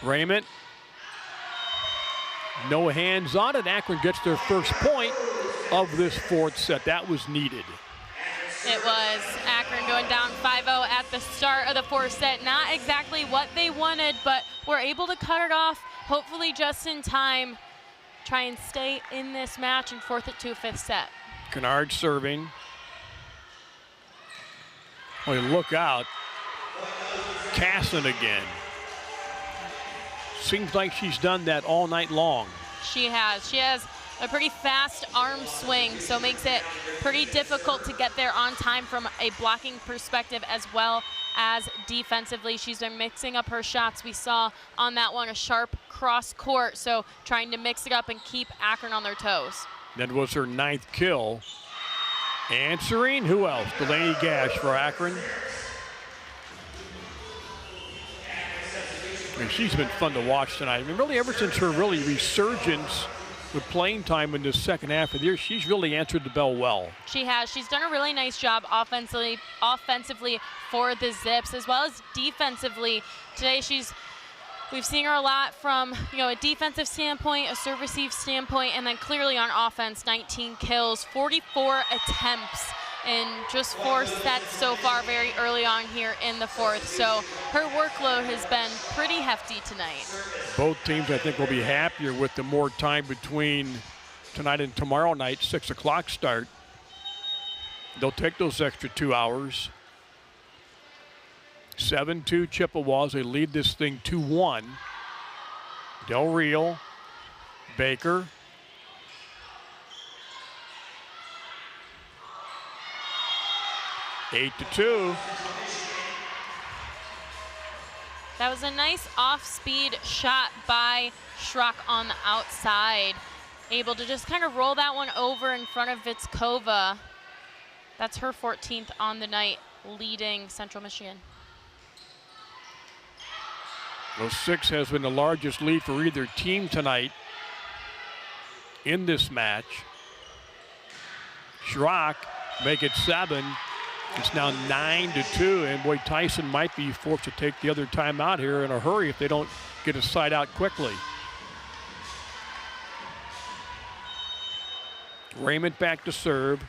Raymond. No hands on it. Akron gets their first point of this fourth set. That was needed. It was. Akron going down 5-0 at the start of the fourth set. Not exactly what they wanted, but were able to cut it off, hopefully just in time. Try and stay in this match and force it to a fifth set. Kennard serving. Oh, look out. Casson again. Seems like she's done that all night long. She has. She has a pretty fast arm swing, so makes it pretty difficult to get there on time from a blocking perspective as well as defensively. She's been mixing up her shots. We saw on that one a sharp cross court, so trying to mix it up and keep Akron on their toes. That was her 9th kill. Answering, who else? Delaney Gash for Akron. And she's been fun to watch tonight. I mean, really ever since her resurgence with playing time in the second half of the year, she's really answered the bell well. She has. She's done a really nice job offensively for the Zips, as well as defensively. Today we've seen her a lot from a defensive standpoint, a serve receive standpoint, and then clearly on offense, 19 kills, 44 attempts in just 4 sets so far very early on here in the fourth. So her workload has been pretty hefty tonight. Both teams, I think, will be happier with the more time between tonight and tomorrow night, 6 o'clock start. They'll take those extra 2 hours. 7-2 Chippewas. They lead this thing 2-1. Del Real, Baker. Eight to 2. That was a nice off-speed shot by Schrock on the outside. Able to just kind of roll that one over in front of Vitskova. That's her 14th on the night, leading Central Michigan. Well, 6 has been the largest lead for either team tonight in this match. Schrock make it 7. It's now 9-2, and boy, Tyson might be forced to take the other timeout here in a hurry if they don't get a side out quickly. Raymond back to serve.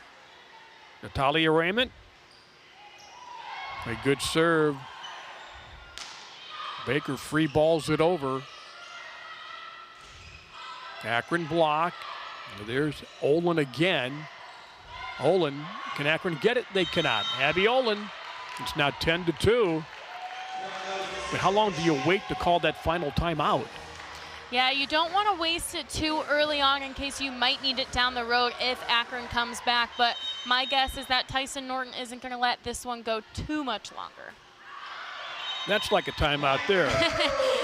Natalia Raymond. A good serve. Baker free balls it over. Akron block. There's Olin again. Olin, can Akron get it? They cannot. Abby Olin, it's now 10-2. But how long do you wait to call that final timeout? Yeah, you don't want to waste it too early on in case you might need it down the road if Akron comes back. But my guess is that Tyson Norton isn't going to let this one go too much longer. That's like a timeout there.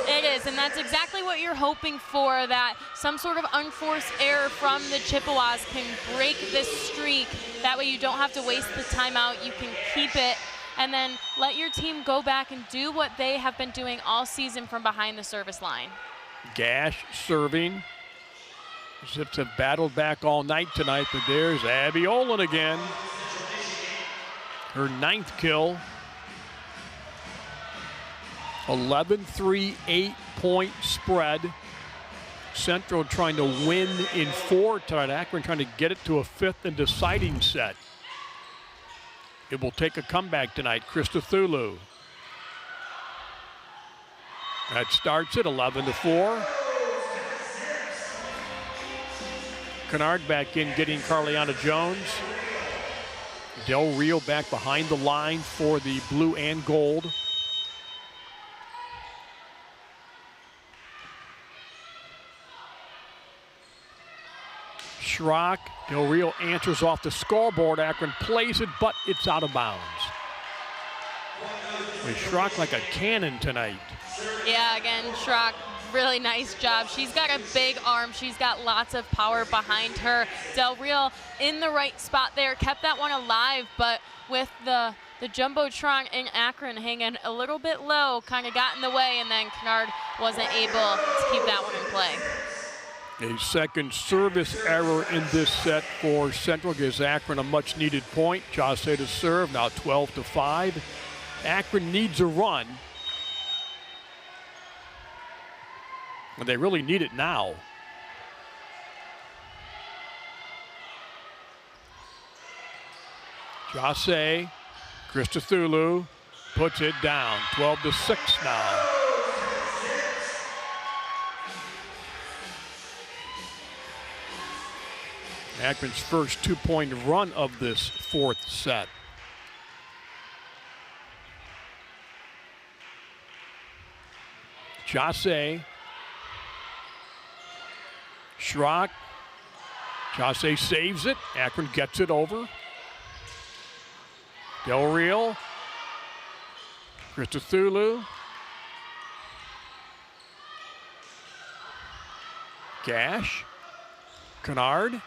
It is, and that's exactly what you're hoping for, that some sort of unforced error from the Chippewas can break this streak. That way you don't have to waste the timeout. You can keep it and then let your team go back and do what they have been doing all season from behind the service line. Gash serving. Zips have battled back all night tonight, but there's Abby Olin again. Her 9th kill. 11-3, 8-point spread. Central trying to win in 4 tonight. Akron trying to get it to a 5th and deciding set. It will take a comeback tonight. Krista Thulu. That starts at 11-4. Kennard back in, getting Carliana Jones. Del Rio back behind the line for the blue and gold. Schrock. Del Rio answers off the scoreboard. Akron plays it, but it's out of bounds. Schrock like a cannon tonight. Yeah, again, Schrock, really nice job. She's got a big arm. She's got lots of power behind her. Del Rio in the right spot there, kept that one alive, but with the Jumbotron in Akron hanging a little bit low, kind of got in the way, and then Kennard wasn't able to keep that one in play. A second service error in this set for Central gives Akron a much needed point. Jase to serve, now 12-5. Akron needs a run. And they really need it now. Jase, Christodoulou puts it down, 12-6 now. Akron's first 2-point run of this fourth set. Jase, Schrock, Jase saves it, Akron gets it over. Del Rio, Christodoulou, Gash, Kennard.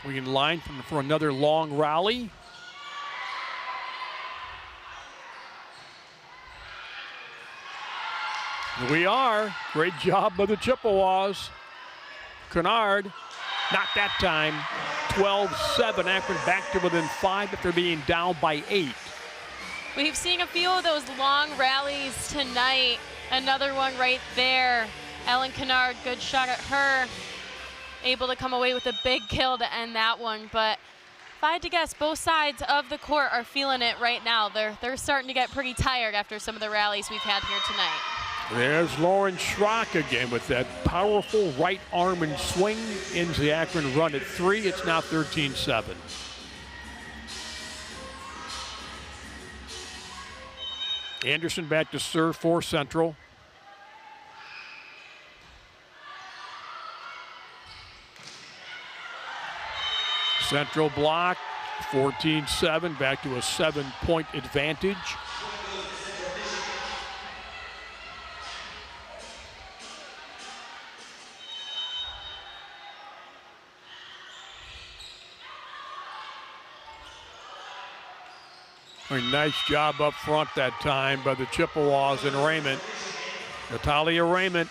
We in line for another long rally. Here we are. Great job by the Chippewas. Kennard, not that time. 12-7. Akron back to within 5 after being down by 8. We've seen a few of those long rallies tonight. Another one right there. Ellen Kennard, good shot at her. Able to come away with a big kill to end that one. But if I had to guess, both sides of the court are feeling it right now. They're starting to get pretty tired after some of the rallies we've had here tonight. There's Lauren Schrock again with that powerful right arm and swing. Ends the Akron run at 3. It's now 13-7. Anderson back to serve for Central. Central block, 14-7, back to a 7-point advantage. A nice job up front that time by the Chippewas and Raymond. Natalia Raymond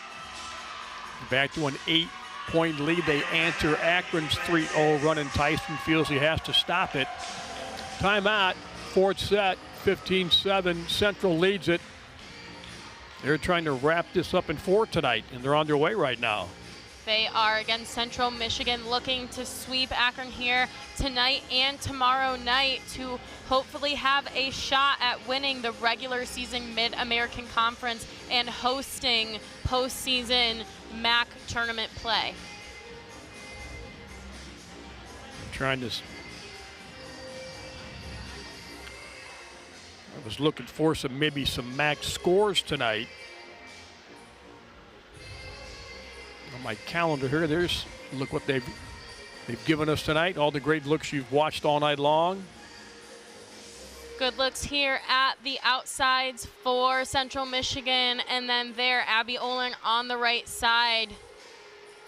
back to an 8-point lead. They answer Akron's 3-0 run, and Tyson feels he has to stop it. Timeout, fourth set, 15-7. Central leads it. They're trying to wrap this up in 4 tonight, and they're on their way right now. They are against Central Michigan, looking to sweep Akron here tonight and tomorrow night to hopefully have a shot at winning the regular season Mid-American Conference and hosting postseason MAC tournament play. I was looking for maybe some MAC scores tonight. On my calendar here, look what they've given us tonight. All the great looks you've watched all night long. Good looks here at the outsides for Central Michigan, and then there, Abby Olin on the right side.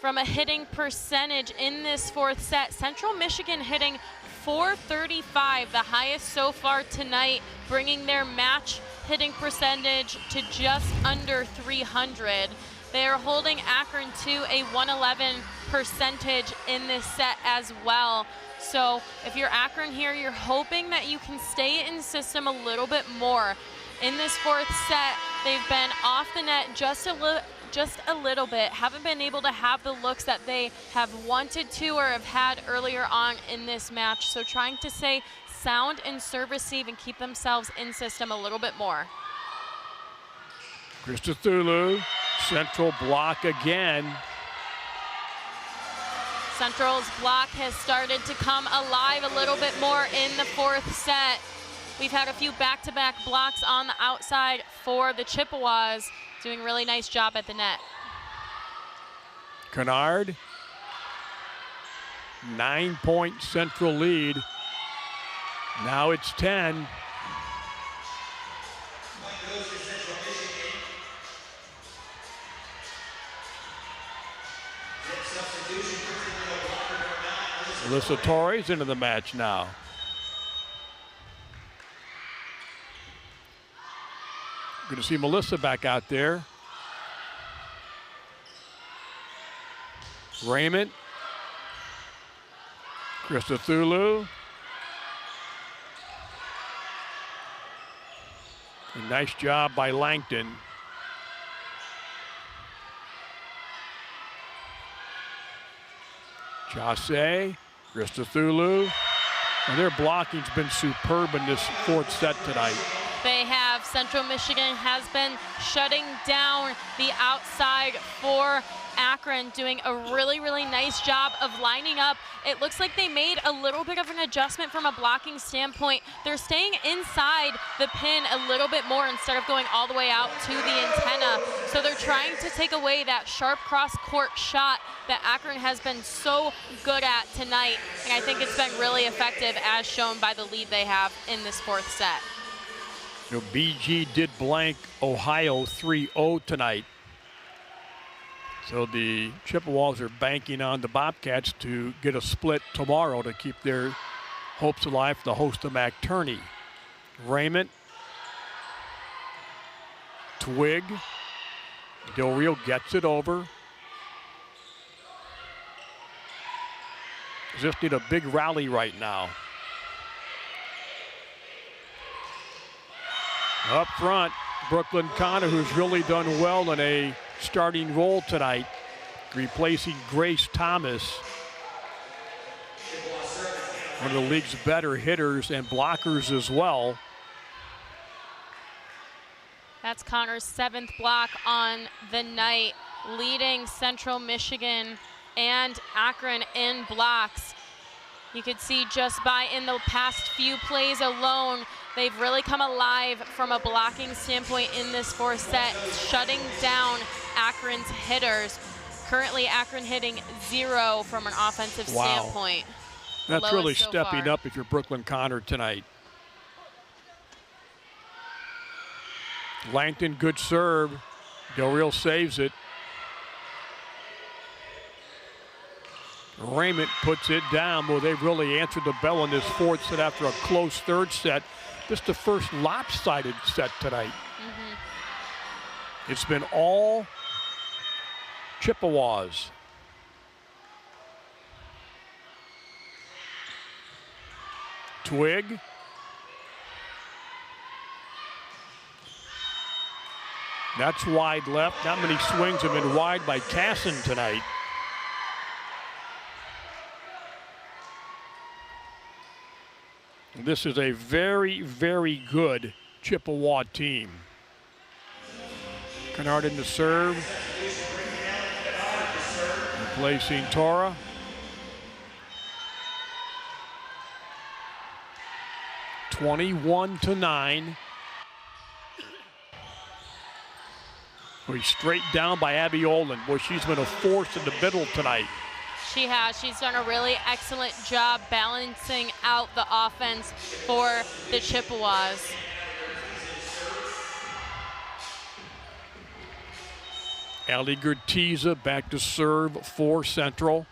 From a hitting percentage in this fourth set, Central Michigan hitting .435, the highest so far tonight, bringing their match hitting percentage to just under 300. They are holding Akron to a 111 percentage in this set as well. So if you're Akron here, you're hoping that you can stay in system a little bit more. In this fourth set, they've been off the net just a little bit, haven't been able to have the looks that they have wanted to or have had earlier on in this match. So trying to stay sound in serve receive and keep themselves in system a little bit more. Christodoulou, Central block again. Central's block has started to come alive a little bit more in the fourth set. We've had a few back-to-back blocks on the outside for the Chippewas, doing a really nice job at the net. Kennard. 9-point Central lead. Now it's 10. Alyssa Torres into the match now. Good to see Melissa back out there. Raymond. Krista Thulu. A nice job by Langton. Jase, Krista Thulu. And their blocking's been superb in this fourth set tonight. They have. Central Michigan has been shutting down the outside for Akron, doing a really, really nice job of lining up. It looks like they made a little bit of an adjustment from a blocking standpoint. They're staying inside the pin a little bit more instead of going all the way out to the antenna. So they're trying to take away that sharp cross-court shot that Akron has been so good at tonight. And I think it's been really effective, as shown by the lead they have in this fourth set. You know, BG did blank Ohio 3-0 tonight. So the Chippewas are banking on the Bobcats to get a split tomorrow to keep their hopes alive for the host of Mac Turney. Raymond, Twig, Del Rio gets it over. Just need a big rally right now. Up front, Brooklyn Connor, who's really done well in a starting role tonight, replacing Grace Thomas, one of the league's better hitters and blockers as well. That's Connor's 7th block on the night, leading Central Michigan and Akron in blocks. You could see just by in the past few plays alone, they've really come alive from a blocking standpoint in this fourth set, shutting down Akron's hitters. Currently, Akron hitting 0 from an offensive standpoint. That's really so stepping far. up if you're Brooklyn Connor tonight. Langton, good serve. Del Rio saves it. Raymond puts it down. Well, they've really answered the bell in this fourth set after a close third set. This is the first lopsided set tonight. It's been all Chippewas. Twig. That's wide left. Not many swings have been wide by Casson tonight. This is a very, very good Chippewa team. Kennard in the serve. Replacing Tora. (21-9). He's straight down by Abby Olin. Boy, she's been a force in the middle tonight. She has. She's done a really excellent job balancing out the offense for the Chippewas. Ali Gertiza back to serve for Central.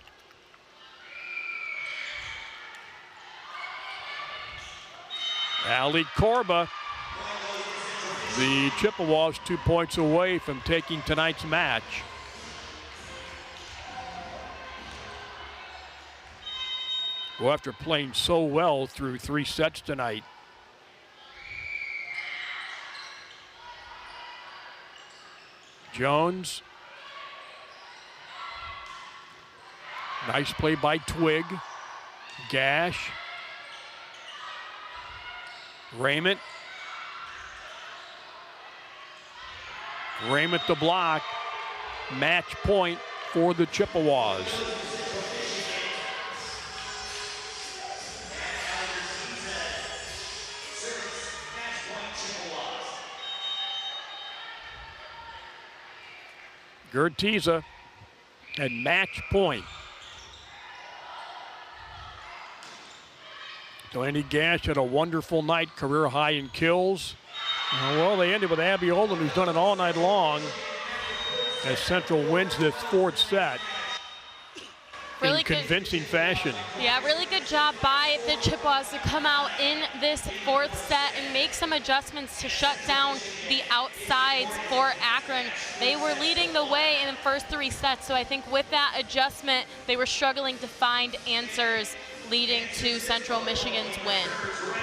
Ali Korba. The Chippewas 2 points away from taking tonight's match. Well, after playing so well through 3 sets tonight. Jones. Nice play by Twig. Gash. Raymond. Raymond the block. Match point for the Chippewas. Gertiza at match point. Delaney Gash had a wonderful night, career high in kills. Well, they ended with Abby Olin, who's done it all night long, as Central wins this fourth set in convincing fashion. Yeah, really good job by the Chippewas to come out in this fourth set and make some adjustments to shut down the outsides for Akron. They were leading the way in the first 3 sets, so I think with that adjustment, they were struggling to find answers, leading to Central Michigan's win.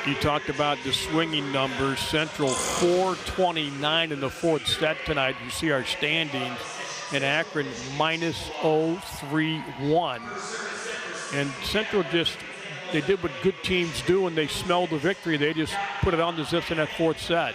You talked about the swinging numbers. Central 429 in the fourth set tonight. You see our standings. And Akron minus 0-3-1. And Central they did what good teams do when they smelled the victory. They just put it on the Zips in that fourth set.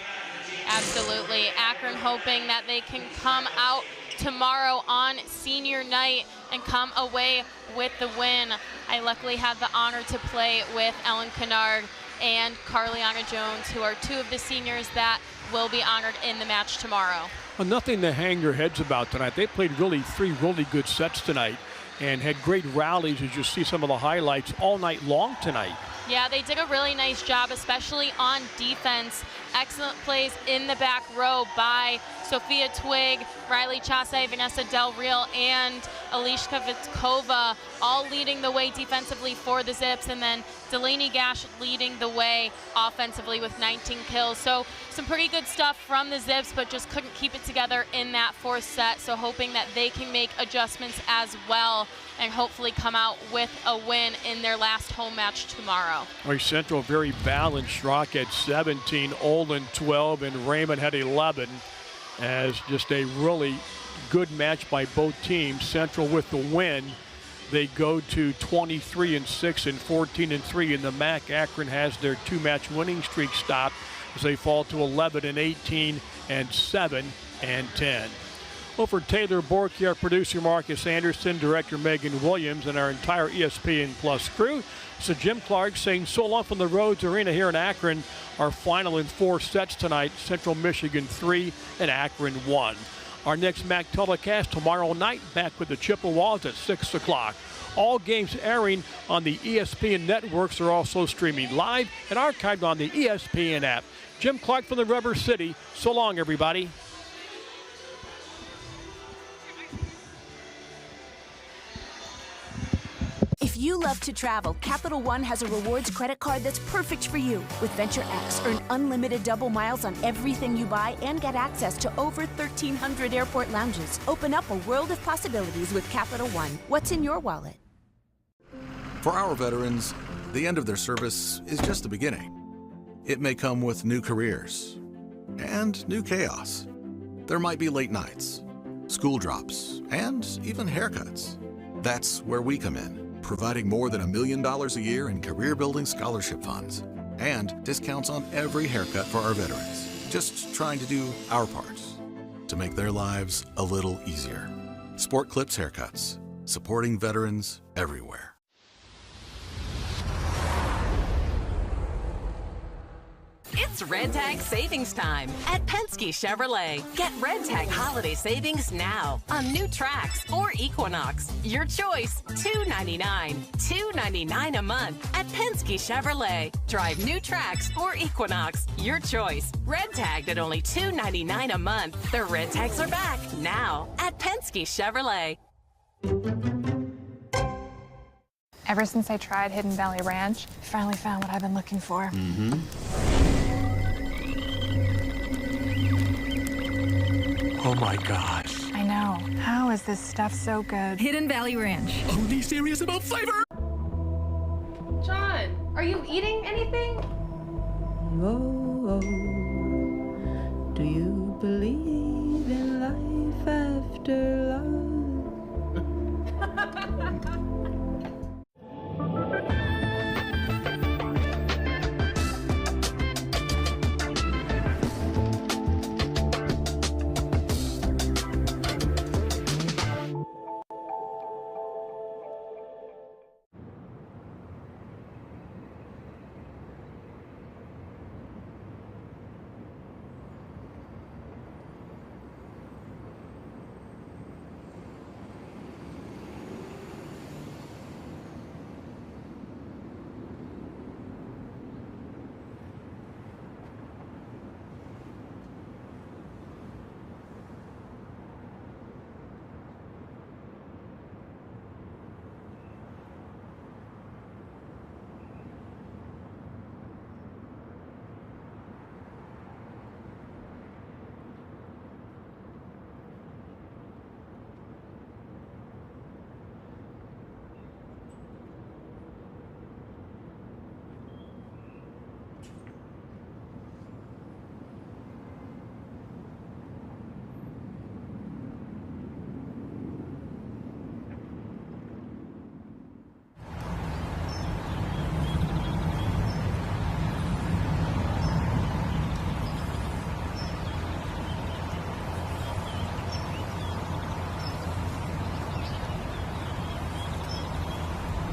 Absolutely. Akron hoping that they can come out tomorrow on senior night and come away with the win. I luckily had the honor to play with Ellen Kennard and Carliana Jones, who are 2 of the seniors that will be honored in the match tomorrow. Well, nothing to hang your heads about tonight. They played 3 really good sets tonight and had great rallies, as you see some of the highlights all night long tonight. Yeah, they did a really nice job, especially on defense. Excellent plays in the back row by Sophia Twig, Riley Chasai, Vanessa Del Real, and Alishka Vitkova, all leading the way defensively for the Zips, and then Delaney Gash leading the way offensively with 19 kills. So some pretty good stuff from the Zips, but just couldn't keep it together in that fourth set. So hoping that they can make adjustments as well and hopefully come out with a win in their last home match tomorrow. Central very balanced. Schrock had 17, Olin 12, and Raymond had 11. As just a really good match by both teams. Central with the win. They go to 23-6 and 14-3 in the MAC. Akron has their 2-match winning streak stopped as they fall to 11-18 and 7-10. Well, for Taylor Borky, our producer Marcus Anderson, director Megan Williams, and our entire ESPN Plus crew, so Jim Clark saying so long from the Rhodes Arena here in Akron. Our final in 4 sets tonight, Central Michigan 3 and Akron 1. Our next MAC telecast tomorrow night, back with the Chippewas at 6 o'clock. All games airing on the ESPN networks are also streaming live and archived on the ESPN app. Jim Clark from the Rubber City. So long, everybody. If you love to travel, Capital One has a rewards credit card that's perfect for you. With Venture X, earn unlimited double miles on everything you buy and get access to over 1,300 airport lounges. Open up a world of possibilities with Capital One. What's in your wallet? For our veterans, the end of their service is just the beginning. It may come with new careers and new chaos. There might be late nights, school drops, and even haircuts. That's where we come in, providing more than $1 million a year in career-building scholarship funds and discounts on every haircut for our veterans. Just trying to do our part to make their lives a little easier. Sport Clips Haircuts, supporting veterans everywhere. It's Red Tag Savings Time at Penske Chevrolet. Get Red Tag holiday savings now on new Trax or Equinox. Your choice, $299. $299 a month at Penske Chevrolet. Drive new Trax or Equinox. Your choice. Red Tagged at only $299 a month. The Red Tags are back now at Penske Chevrolet. Ever since I tried Hidden Valley Ranch, I finally found what I've been looking for. Oh my gosh. I know. How is this stuff so good? Hidden Valley Ranch. Only serious about flavor. John, are you eating anything? Oh, do you believe in life after love?